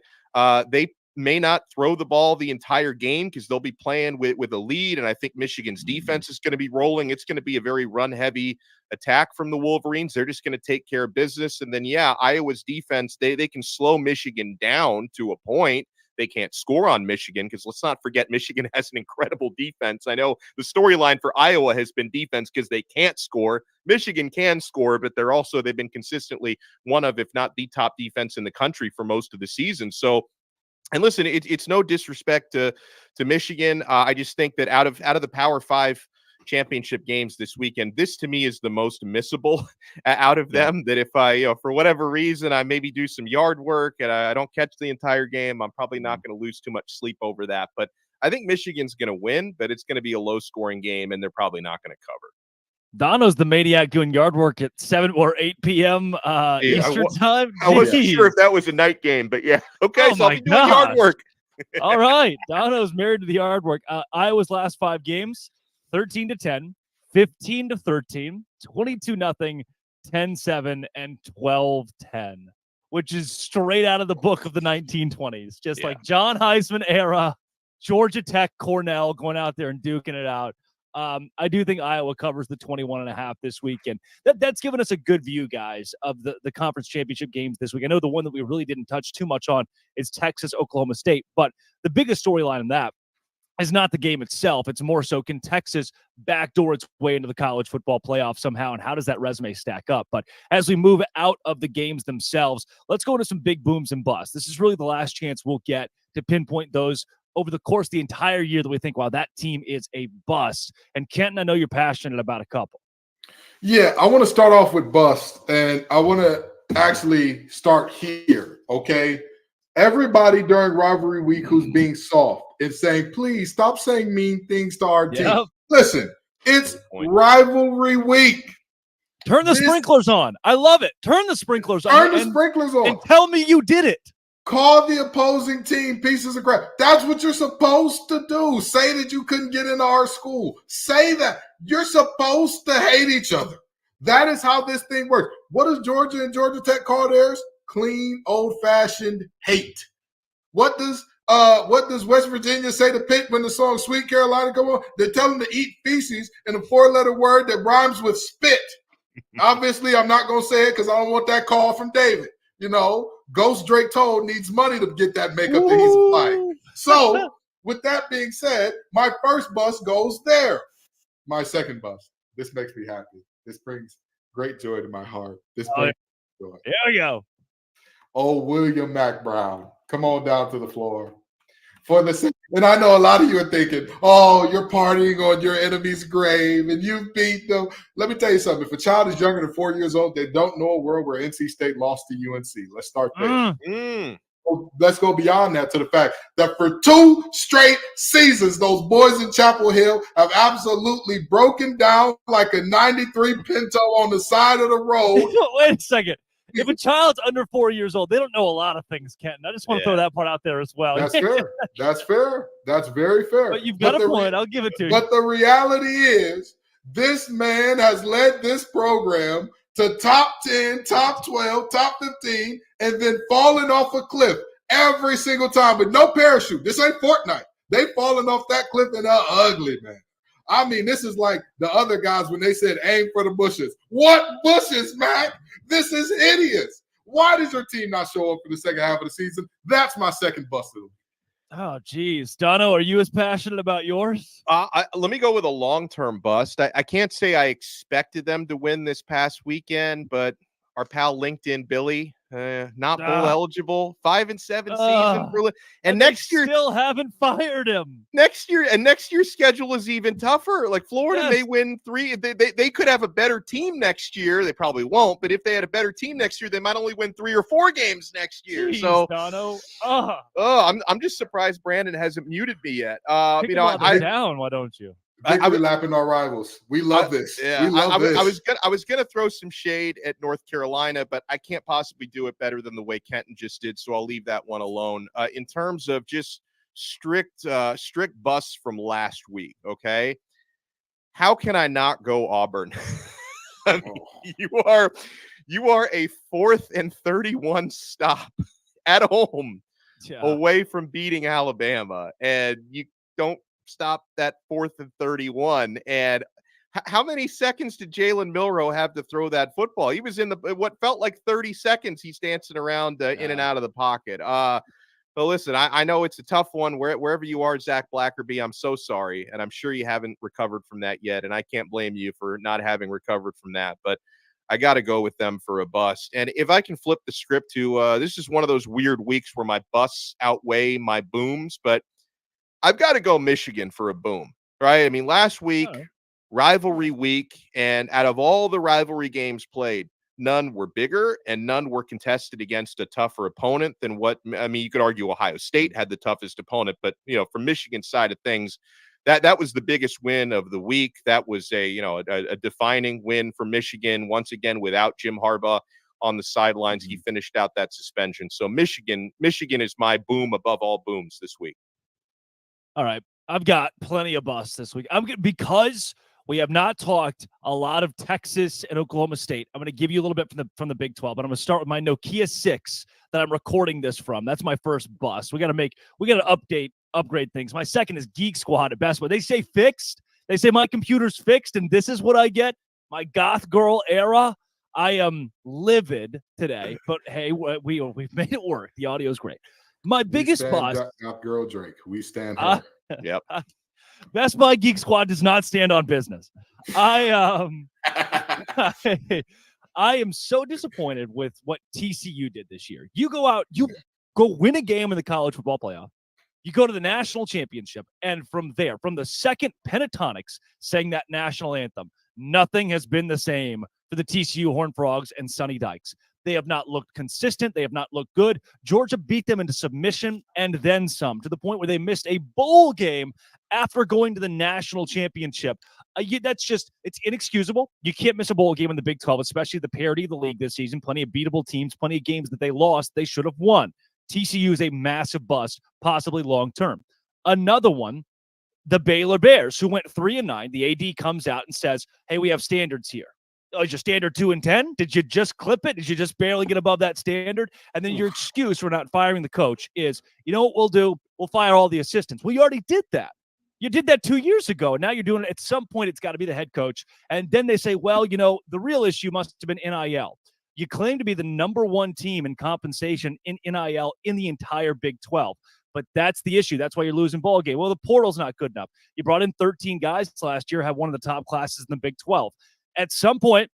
they may not throw the ball the entire game because they'll be playing with a lead, and I think Michigan's defense is going to be rolling. It's going to be a very run-heavy attack from the Wolverines. They're just going to take care of business, and then, Iowa's defense, they can slow Michigan down to a point. They can't score on Michigan because let's not forget Michigan has an incredible defense. I know the storyline for Iowa has been defense because they can't score. Michigan can score, but they've been consistently one of, if not the top defense in the country for most of the season. So, and listen, it's no disrespect to Michigan. I just think that out of the Power 5 championship games this weekend, this to me is the most missable out of them. That if I, for whatever reason, I maybe do some yard work and I don't catch the entire game, I'm probably not going to lose too much sleep over that. But I think Michigan's going to win, but it's going to be a low-scoring game, and they're probably not going to cover. Dono's the maniac doing yard work at 7 or 8 p.m. Eastern time. I wasn't sure if that was a night game, but yeah. Okay, so I'll be doing yard work. All right. Dono's married to the yard work. Iowa's last 5 games, 13-10, 15-13, 22-0, 10-7, and 12-10, which is straight out of the book of the 1920s. Just like John Heisman era, Georgia Tech, Cornell going out there and duking it out. I do think Iowa covers the 21.5 this weekend. That's given us a good view, guys, of the conference championship games this week. I know the one that we really didn't touch too much on is Texas, Oklahoma State, but the biggest storyline in that is not the game itself. It's more so, can Texas backdoor its way into the college football playoff somehow, and how does that resume stack up? But as we move out of the games themselves, let's go into some big booms and busts. This is really the last chance we'll get to pinpoint those over the course of the entire year that we think, wow, that team is a bust. And Kenton, I know you're passionate about a couple. Yeah, I want to start off with bust, and I want to actually start here, okay? Everybody during rivalry week who's being soft is saying, please stop saying mean things to our team. Listen, it's rivalry week. Turn the sprinklers on. I love it. Turn the sprinklers on. Turn the sprinklers on. And tell me you did it. Call the opposing team pieces of crap. That's what you're supposed to do. Say that you couldn't get into our school. Say that. You're supposed to hate each other. That is how this thing works. What does Georgia and Georgia Tech call theirs? Clean, old-fashioned hate. What does West Virginia say to Pitt when the song Sweet Carolina come on? They tell them to eat feces in a 4-letter word that rhymes with spit. Obviously, I'm not going to say it because I don't want that call from David. You know, Ghost Drake Toll needs money to get that makeup that he's applying. So, with that being said, my first bust goes there. My second bust. This makes me happy. This brings great joy to my heart. This brings joy. There we go. Oh, William Mack Brown. Come on down to the floor. And I know a lot of you are thinking, oh, you're partying on your enemy's grave and you beat them. Let me tell you something. If a child is younger than 4 years old, they don't know a world where NC State lost to UNC. Let's start there. Let's go beyond that to the fact that for 2 straight seasons, those boys in Chapel Hill have absolutely broken down like a 93 Pinto on the side of the road. Wait a second. If a child's under 4 years old, they don't know a lot of things, Kenton. I just want to throw that part out there as well. That's fair. That's fair. That's very fair. But you've got a point. I'll give it to you. But the reality is, this man has led this program to top 10, top 12, top 15, and then falling off a cliff every single time with no parachute. This ain't Fortnite. They falling off that cliff and they're ugly, man. I mean, this is like the other guys when they said aim for the bushes. What bushes, Mac? This is hideous. Why does your team not show up for the second half of the season? That's my second bust. Oh, geez. Dono, are you as passionate about yours? Let me go with a long-term bust. I can't say I expected them to win this past weekend, but our pal LinkedIn Billy, not bowl eligible, 5-7 season for and next year still haven't fired him. Next year's schedule is even tougher. Like Florida may win 3. They could have a better team next year. They probably won't, but if they had a better team next year, they might only win 3 or 4 games next year. Jeez, so Dono. I'm just surprised Brandon hasn't muted me yet. Pick him down, why don't you? Victory lapping our rivals. We love this. Yeah, we love this. I was gonna throw some shade at North Carolina, but I can't possibly do it better than the way Kenton just did, so I'll leave that one alone. In terms of just strict busts from last week, okay? How can I not go Auburn? I mean, you are a 4th and 31 stop at home away from beating Alabama, and you don't stop that 4th and 31. And how many seconds did Jalen Milroe have to throw that football? He was in what felt like 30 seconds. He's dancing around in and out of the pocket. But listen, I know it's a tough one. Wherever you are, Zach Blackerby, I'm so sorry. And I'm sure you haven't recovered from that yet. And I can't blame you for not having recovered from that. But I got to go with them for a bust. And if I can flip the script to this is one of those weird weeks where my busts outweigh my booms. But I've got to go Michigan for a boom, right? I mean, last week, rivalry week, and out of all the rivalry games played, none were bigger and none were contested against a tougher opponent than you could argue Ohio State had the toughest opponent, but, from Michigan's side of things, that was the biggest win of the week. That was a defining win for Michigan, once again, without Jim Harbaugh on the sidelines. He finished out that suspension. So Michigan is my boom above all booms this week. All right. I've got plenty of busts this week. Because we have not talked a lot of Texas and Oklahoma State. I'm going to give you a little bit from the Big 12, but I'm going to start with my Nokia 6 that I'm recording this from. That's my first bust. We got to upgrade things. My second is Geek Squad at best, but they say fixed. They say my computer's fixed, and this is what I get. My goth girl era. I am livid today, but hey, we've made it work. The audio is great. My biggest bust. Goth girl Drake. We stand her. Yep. Best Buy Geek Squad does not stand on business. I am so disappointed with what TCU did this year. You go out, you go win a game in the college football playoff. You go to the national championship, and from there, from the second Pentatonics sang that national anthem, nothing has been the same for the TCU Horned Frogs and Sonny Dykes. They have not looked consistent. They have not looked good. Georgia beat them into submission and then some, to the point where they missed a bowl game after going to the national championship. It's inexcusable. You can't miss a bowl game in the Big 12, especially the parity of the league this season. Plenty of beatable teams, plenty of games that they lost they should have won. TCU is a massive bust, possibly long-term. Another one, the Baylor Bears, who went 3-9. The AD comes out and says, hey, we have standards here. Is your standard 2-10? Did you just clip it? Did you just barely get above that standard? And then your excuse for not firing the coach is, you know what we'll do? We'll fire all the assistants. Well, you already did that. You did that 2 years ago, and now you're doing it. At some point, it's got to be the head coach. And then they say, well, the real issue must have been NIL. You claim to be the number one team in compensation in NIL in the entire Big 12. But that's the issue. That's why you're losing ball game. Well, the portal's not good enough. You brought in 13 guys last year, have one of the top classes in the Big 12. At some point,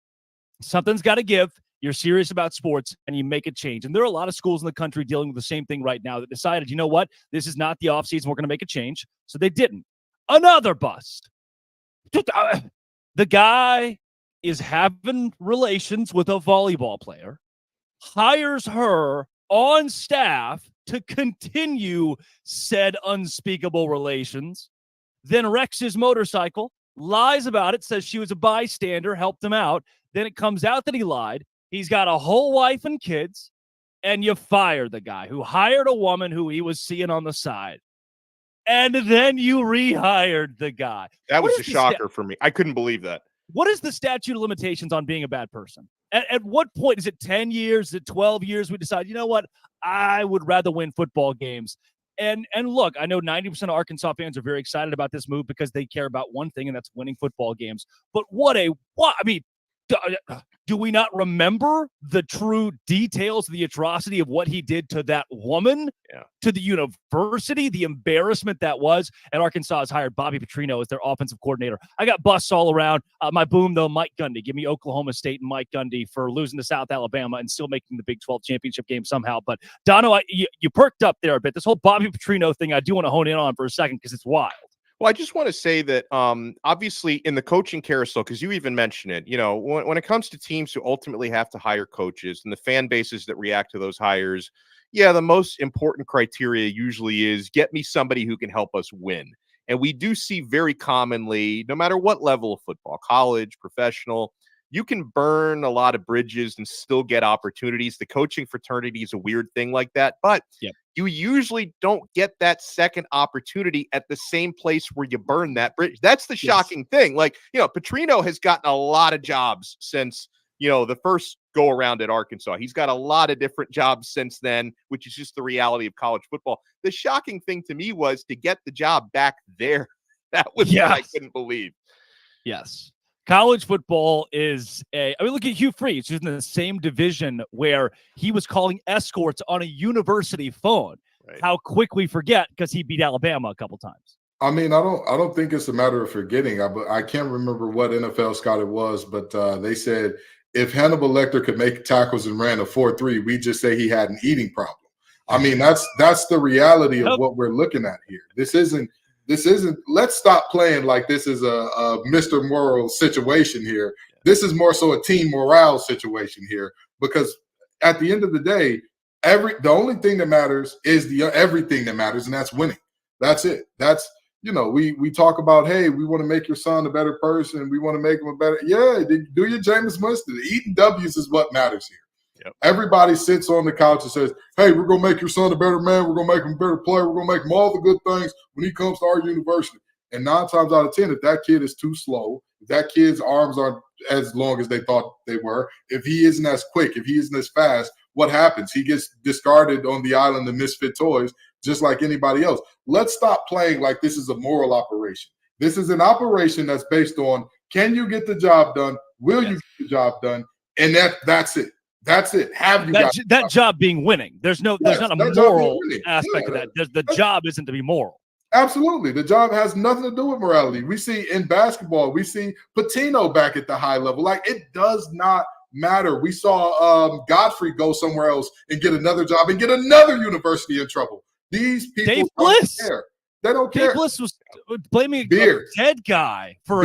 something's got to give. You're serious about sports, and you make a change. And there are a lot of schools in the country dealing with the same thing right now that decided, you know what? This is not the offseason. We're going to make a change. So they didn't. Another bust. The guy is having relations with a volleyball player, hires her on staff to continue said unspeakable relations, then wrecks his motorcycle, lies about it, says she was a bystander, helped him out. Then it comes out that he lied. He's got a whole wife and kids, and you fire the guy who hired a woman who he was seeing on the side. And then you rehired the guy. That was a shocker for me. I couldn't believe that. What is the statute of limitations on being a bad person? At what point, is it 10 years, is it 12 years, we decide, you know what, I would rather win football games? And look, I know 90% of Arkansas fans are very excited about this move because they care about one thing, and that's winning football games. But Do we not remember the true details of the atrocity of what he did to that woman, to the university, the embarrassment that was? And Arkansas has hired Bobby Petrino as their offensive coordinator. I got busts all around. My boom, though, Mike Gundy. Give me Oklahoma State and Mike Gundy for losing to South Alabama and still making the Big 12 championship game somehow. But, Dono, you perked up there a bit. This whole Bobby Petrino thing I do want to hone in on for a second because it's wild. Well, I just want to say that obviously in the coaching carousel, because you even mentioned it, when it comes to teams who ultimately have to hire coaches and the fan bases that react to those hires, the most important criteria usually is get me somebody who can help us win. And we do see very commonly, no matter what level of football, college, professional, you can burn a lot of bridges and still get opportunities. The coaching fraternity is a weird thing like that, but you usually don't get that second opportunity at the same place where you burn that bridge. That's the shocking thing. Like, Petrino has gotten a lot of jobs since, the first go around at Arkansas. He's got a lot of different jobs since then, which is just the reality of college football. The shocking thing to me was to get the job back there. That was what I couldn't believe. Yes. College football is look at Hugh Freeze, who's in the same division where he was calling escorts on a university phone. Right. How quick we forget because he beat Alabama a couple times. I mean, I don't think it's a matter of forgetting. I can't remember what NFL scout it was, but they said if Hannibal Lecter could make tackles and ran a 4.3, we just say he had an eating problem. I mean, that's the reality of what we're looking at here. This isn't. Let's stop playing like this is a Mr. Moral situation here. This is more so a team morale situation here, because at the end of the day, the only thing that matters is everything that matters, and that's winning. That's it. That's, we talk about, hey, we want to make your son a better person. We want to make him a better. Yeah, do your Jameis Winston. Eating W's is what matters here. Yep. Everybody sits on the couch and says, hey, we're going to make your son a better man. We're going to make him a better player. We're going to make him all the good things when he comes to our university. And 9 times out of 10, if that kid is too slow, if that kid's arms aren't as long as they thought they were, if he isn't as quick, if he isn't as fast, what happens? He gets discarded on the island of misfit toys, just like anybody else. Let's stop playing like this is a moral operation. This is an operation that's based on, can you get the job done? Will you get the job done? And that's it. That's it. Have you got that job being winning? There's not a moral aspect of that. The job isn't to be moral. Absolutely. The job has nothing to do with morality. We see in basketball, we see Patino back at the high level. Like, it does not matter. We saw Godfrey go somewhere else and get another job and get another university in trouble. These people Dave don't Bliss. care. They don't care. Dave Bliss was blaming a dead guy for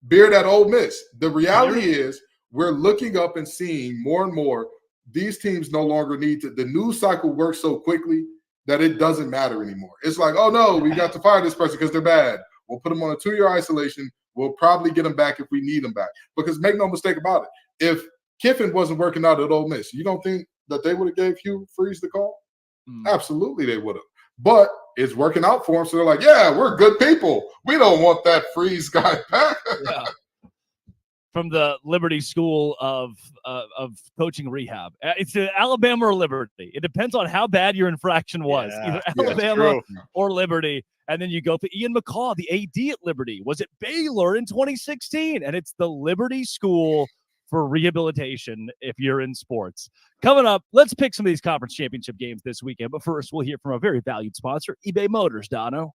Beard at Ole Miss. The reality is, we're looking up and seeing more and more these teams no longer need to. The news cycle works so quickly that it doesn't matter anymore. It's like, oh, no, we got to fire this person because they're bad. We'll put them on a 2-year isolation. We'll probably get them back if we need them back. Because make no mistake about it, if Kiffin wasn't working out at Ole Miss, you don't think that they would have gave Hugh Freeze the call? Absolutely they would have. But it's working out for them, so they're like, yeah, we're good people. We don't want that Freeze guy back. Yeah. From the Liberty School of Coaching Rehab. It's Alabama or Liberty. It depends on how bad your infraction was. Either Alabama or Liberty. And then you go to Ian McCaw, the AD at Liberty. Was it Baylor in 2016? And it's the Liberty School for Rehabilitation if you're in sports. Coming up, let's pick some of these conference championship games this weekend. But first, we'll hear from a very valued sponsor, eBay Motors, Dono.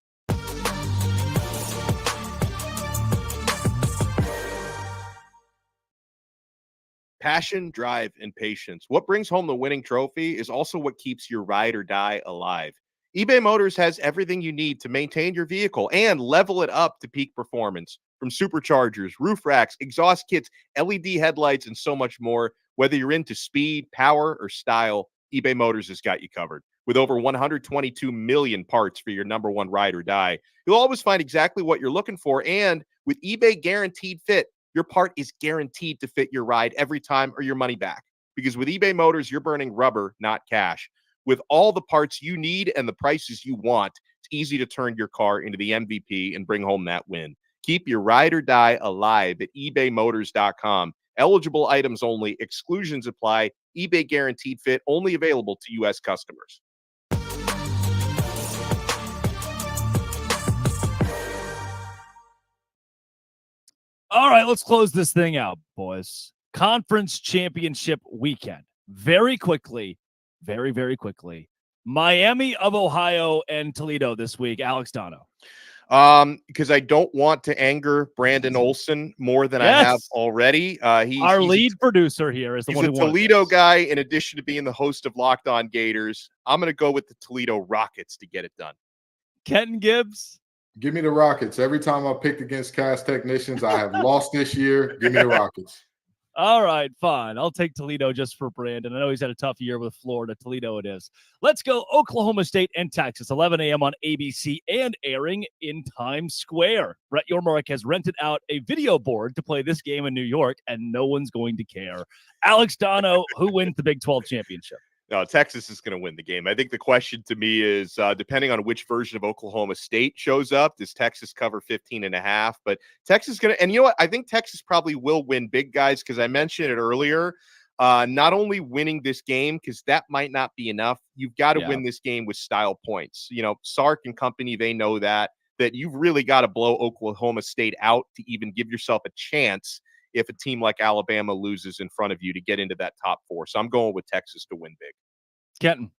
Passion, drive, and patience. What brings home the winning trophy is also what keeps your ride or die alive. eBay Motors has everything you need to maintain your vehicle and level it up to peak performance. From superchargers, roof racks, exhaust kits, LED headlights, and so much more. Whether you're into speed, power, or style, eBay Motors has got you covered. With over 122 million parts for your number one ride or die, you'll always find exactly what you're looking for. And with eBay Guaranteed Fit, your part is guaranteed to fit your ride every time or your money back. Because with eBay Motors, you're burning rubber, not cash. With all the parts you need and the prices you want, it's easy to turn your car into the MVP and bring home that win. Keep your ride or die alive at ebaymotors.com. Eligible items only. Exclusions apply. eBay Guaranteed Fit only available to U.S. customers. All right, let's close this thing out, boys. Conference Championship weekend. Very quickly, very, very quickly. Miami of Ohio and Toledo this week. Alex Dono. Because I don't want to anger Brandon Olson more than I have already. Our lead producer here is the one who he's a Toledo guy, in addition to being the host of Locked On Gators. I'm going to go with the Toledo Rockets to get it done. Kenton Gibbs. Give me the Rockets. Every time I picked against cast technicians, I have lost this year. Give me the Rockets. All right, fine. I'll take Toledo just for Brandon. I know he's had a tough year with Florida. Toledo it is. Let's go Oklahoma State and Texas, 11 a.m. on ABC and airing in Times Square. Brett Yormark has rented out a video board to play this game in New York, and no one's going to care. Alex Dono, who wins the Big 12 championship? No, Texas is going to win the game. I think the question to me is, depending on which version of Oklahoma State shows up, does Texas cover 15.5? But Texas is going to, and you know what? I think Texas probably will win big, guys, because I mentioned it earlier. Not only winning this game, because that might not be enough. You've got to win this game with style points. You know, Sark and company, they know that you've really got to blow Oklahoma State out to even give yourself a chance if a team like Alabama loses in front of you to get into that top 4. So I'm going with Texas to win big. Kenton.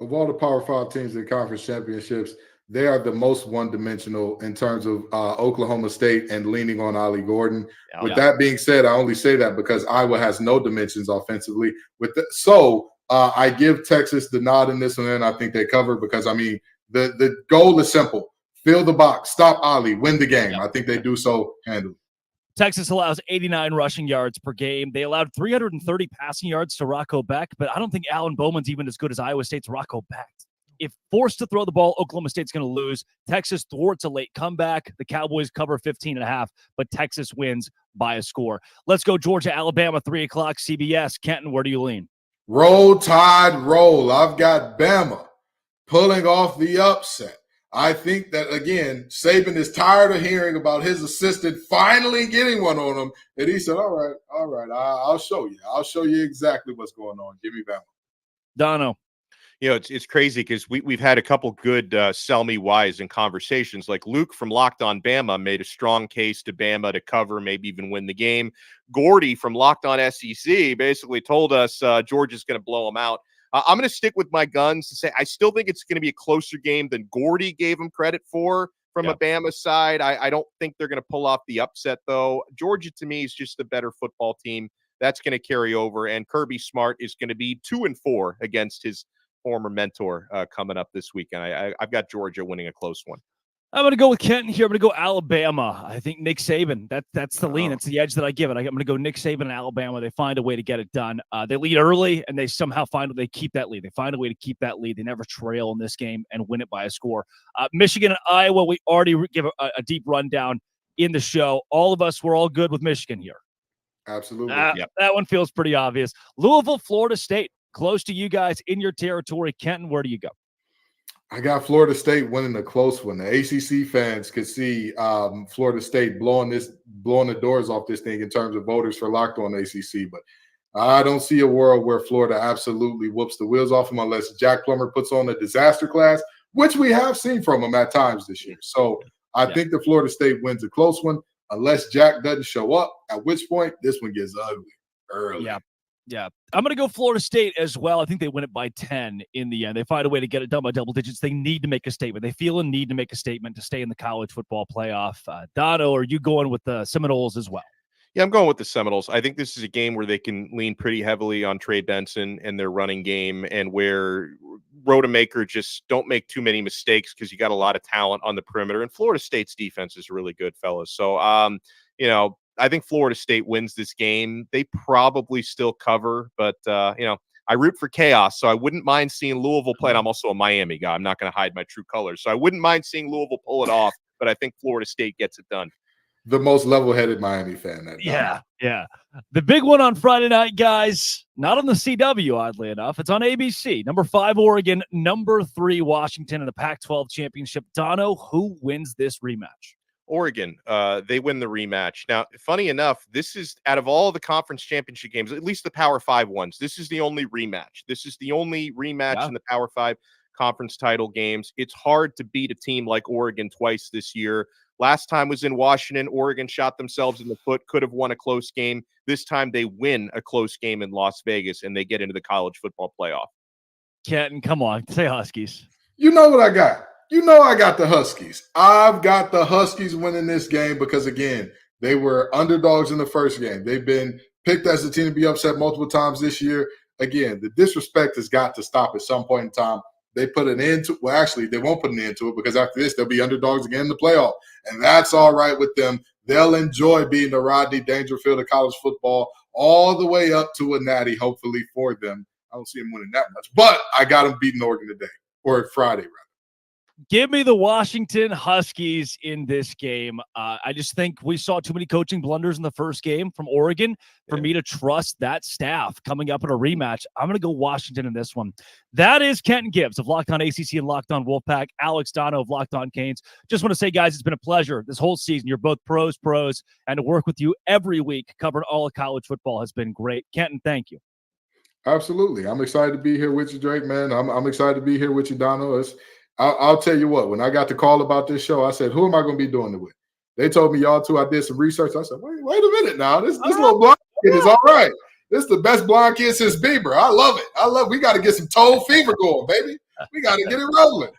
Of all the Power 5 teams in conference championships, they are the most one-dimensional in terms of Oklahoma State and leaning on Ollie Gordon. With that being said, I only say that because Iowa has no dimensions offensively. I give Texas the nod in this one, and I think they cover because, I mean, the goal is simple. Fill the box, stop Ollie, win the game. I think they do so handily. Texas allows 89 rushing yards per game. They allowed 330 passing yards to Rocco Beck, but I don't think Alan Bowman's even as good as Iowa State's Rocco Beck. If forced to throw the ball, Oklahoma State's going to lose. Texas thwarts a late comeback. The Cowboys cover 15.5, but Texas wins by a score. Let's go Georgia, Alabama, 3 o'clock, CBS. Kenton, where do you lean? Roll Tide, roll. I've got Bama pulling off the upset. I think that, again, Saban is tired of hearing about his assistant finally getting one on him. And he said, all right, I'll show you. I'll show you exactly what's going on. Give me Bama. Dono. You know, it's crazy because we've had a couple good sell me whys in conversations. Like Luke from Locked On Bama made a strong case to Bama to cover, maybe even win the game. Gordy from Locked On SEC basically told us Georgia's going to blow them out. I'm going to stick with my guns to say I still think it's going to be a closer game than Gordy gave him credit for from a Bama side. I don't think they're going to pull off the upset, though. Georgia, to me, is just the better football team. That's going to carry over, and Kirby Smart is going to be 2-4 against his former mentor coming up this weekend. I've got Georgia winning a close one. I'm going to go with Kenton here. I'm going to go Alabama. I think Nick Saban. That's the lean. That's the edge that I give it. I'm going to go Nick Saban and Alabama. They find a way to get it done. They lead early, and they somehow they keep that lead. They find a way to keep that lead. They never trail in this game and win it by a score. Michigan and Iowa, we already give a deep rundown in the show. All of us, we're all good with Michigan here. Absolutely. That one feels pretty obvious. Louisville, Florida State, close to you guys in your territory. Kenton, where do you go? I got Florida State winning a close one. The ACC fans could see Florida State blowing the doors off this thing in terms of voters for Locked On ACC. But I don't see a world where Florida absolutely whoops the wheels off them unless Jack Plummer puts on a disaster class, which we have seen from him at times this year. So I think the Florida State wins a close one unless Jack doesn't show up, at which point this one gets ugly early. Yeah. I'm going to go Florida State as well. I think they win it by 10 in the end. They find a way to get it done by double digits. They need to make a statement. They feel a need to make a statement to stay in the college football playoff. Dono, are you going with the Seminoles as well? Yeah, I'm going with the Seminoles. I think this is a game where they can lean pretty heavily on Trey Benson and their running game, and where Rodemaker just don't make too many mistakes because you got a lot of talent on the perimeter. And Florida State's defense is really good, fellas. So, I think Florida State wins this game. They probably still cover, but, I root for chaos, so I wouldn't mind seeing Louisville play. And I'm also a Miami guy. I'm not going to hide my true colors. So I wouldn't mind seeing Louisville pull it off, but I think Florida State gets it done. The most level-headed Miami fan. Yeah. The big one on Friday night, guys, not on the CW, oddly enough. It's on ABC. Number 5, Oregon. Number 3, Washington in the Pac-12 Championship. Dono, who wins this rematch? Oregon, they win the rematch. Now, funny enough, this is out of all the conference championship games, at least the Power 5 ones, this is the only rematch. This is the only rematch in the Power 5 conference title games. It's hard to beat a team like Oregon twice this year. Last time was in Washington. Oregon shot themselves in the foot, could have won a close game. This time they win a close game in Las Vegas, and they get into the college football playoff. Kenton, come on, say Huskies. You know what I got? You know I got the Huskies. I've got the Huskies winning this game because, again, they were underdogs in the first game. They've been picked as a team to be upset multiple times this year. Again, the disrespect has got to stop at some point in time. They put an end to – well, actually, they won't put an end to it because after this, they'll be underdogs again in the playoff. And that's all right with them. They'll enjoy being the Rodney Dangerfield of college football all the way up to a natty, hopefully, for them. I don't see them winning that much. But I got them beating Oregon today, or Friday, rather. Give me the Washington Huskies in this game. I just think we saw too many coaching blunders in the first game from Oregon for me to trust that staff coming up in a rematch. I'm going to go Washington in this one. That is Kenton Gibbs of Locked On ACC and Locked On Wolfpack, Alex Dono of Locked On Canes. Just want to say, guys, it's been a pleasure this whole season. You're both pros, and to work with you every week covering all of college football has been great. Kenton, thank you. Absolutely. I'm excited to be here with you, Drake, man. I'm excited to be here with you, Dono. I'll tell you what, when I got the call about this show, I said, who am I going to be doing it with? They told me y'all too. I did some research. I said, wait a minute now. This little blind kid is all right. This is the best blind kid since Bieber. I love it. We got to get some toe fever going, baby. We got to get it rolling.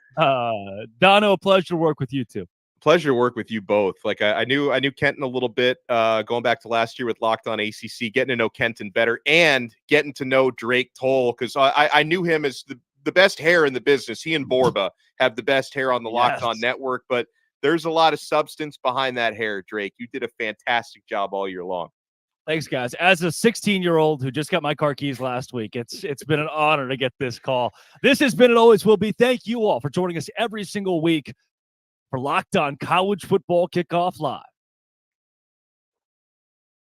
Dono, a pleasure to work with you too. Pleasure to work with you both. Like I knew Kenton a little bit going back to last year with Locked On ACC, getting to know Kenton better and getting to know Drake Toll because I knew him as the best hair in the business. He and Borba have the best hair on the Locked On network, but there's a lot of substance behind that hair, Drake. You did a fantastic job all year long. Thanks, guys. As a 16-year-old who just got my car keys last week, it's been an honor to get this call. This has been and always will be. Thank you all for joining us every single week for Locked On College Football Kickoff Live.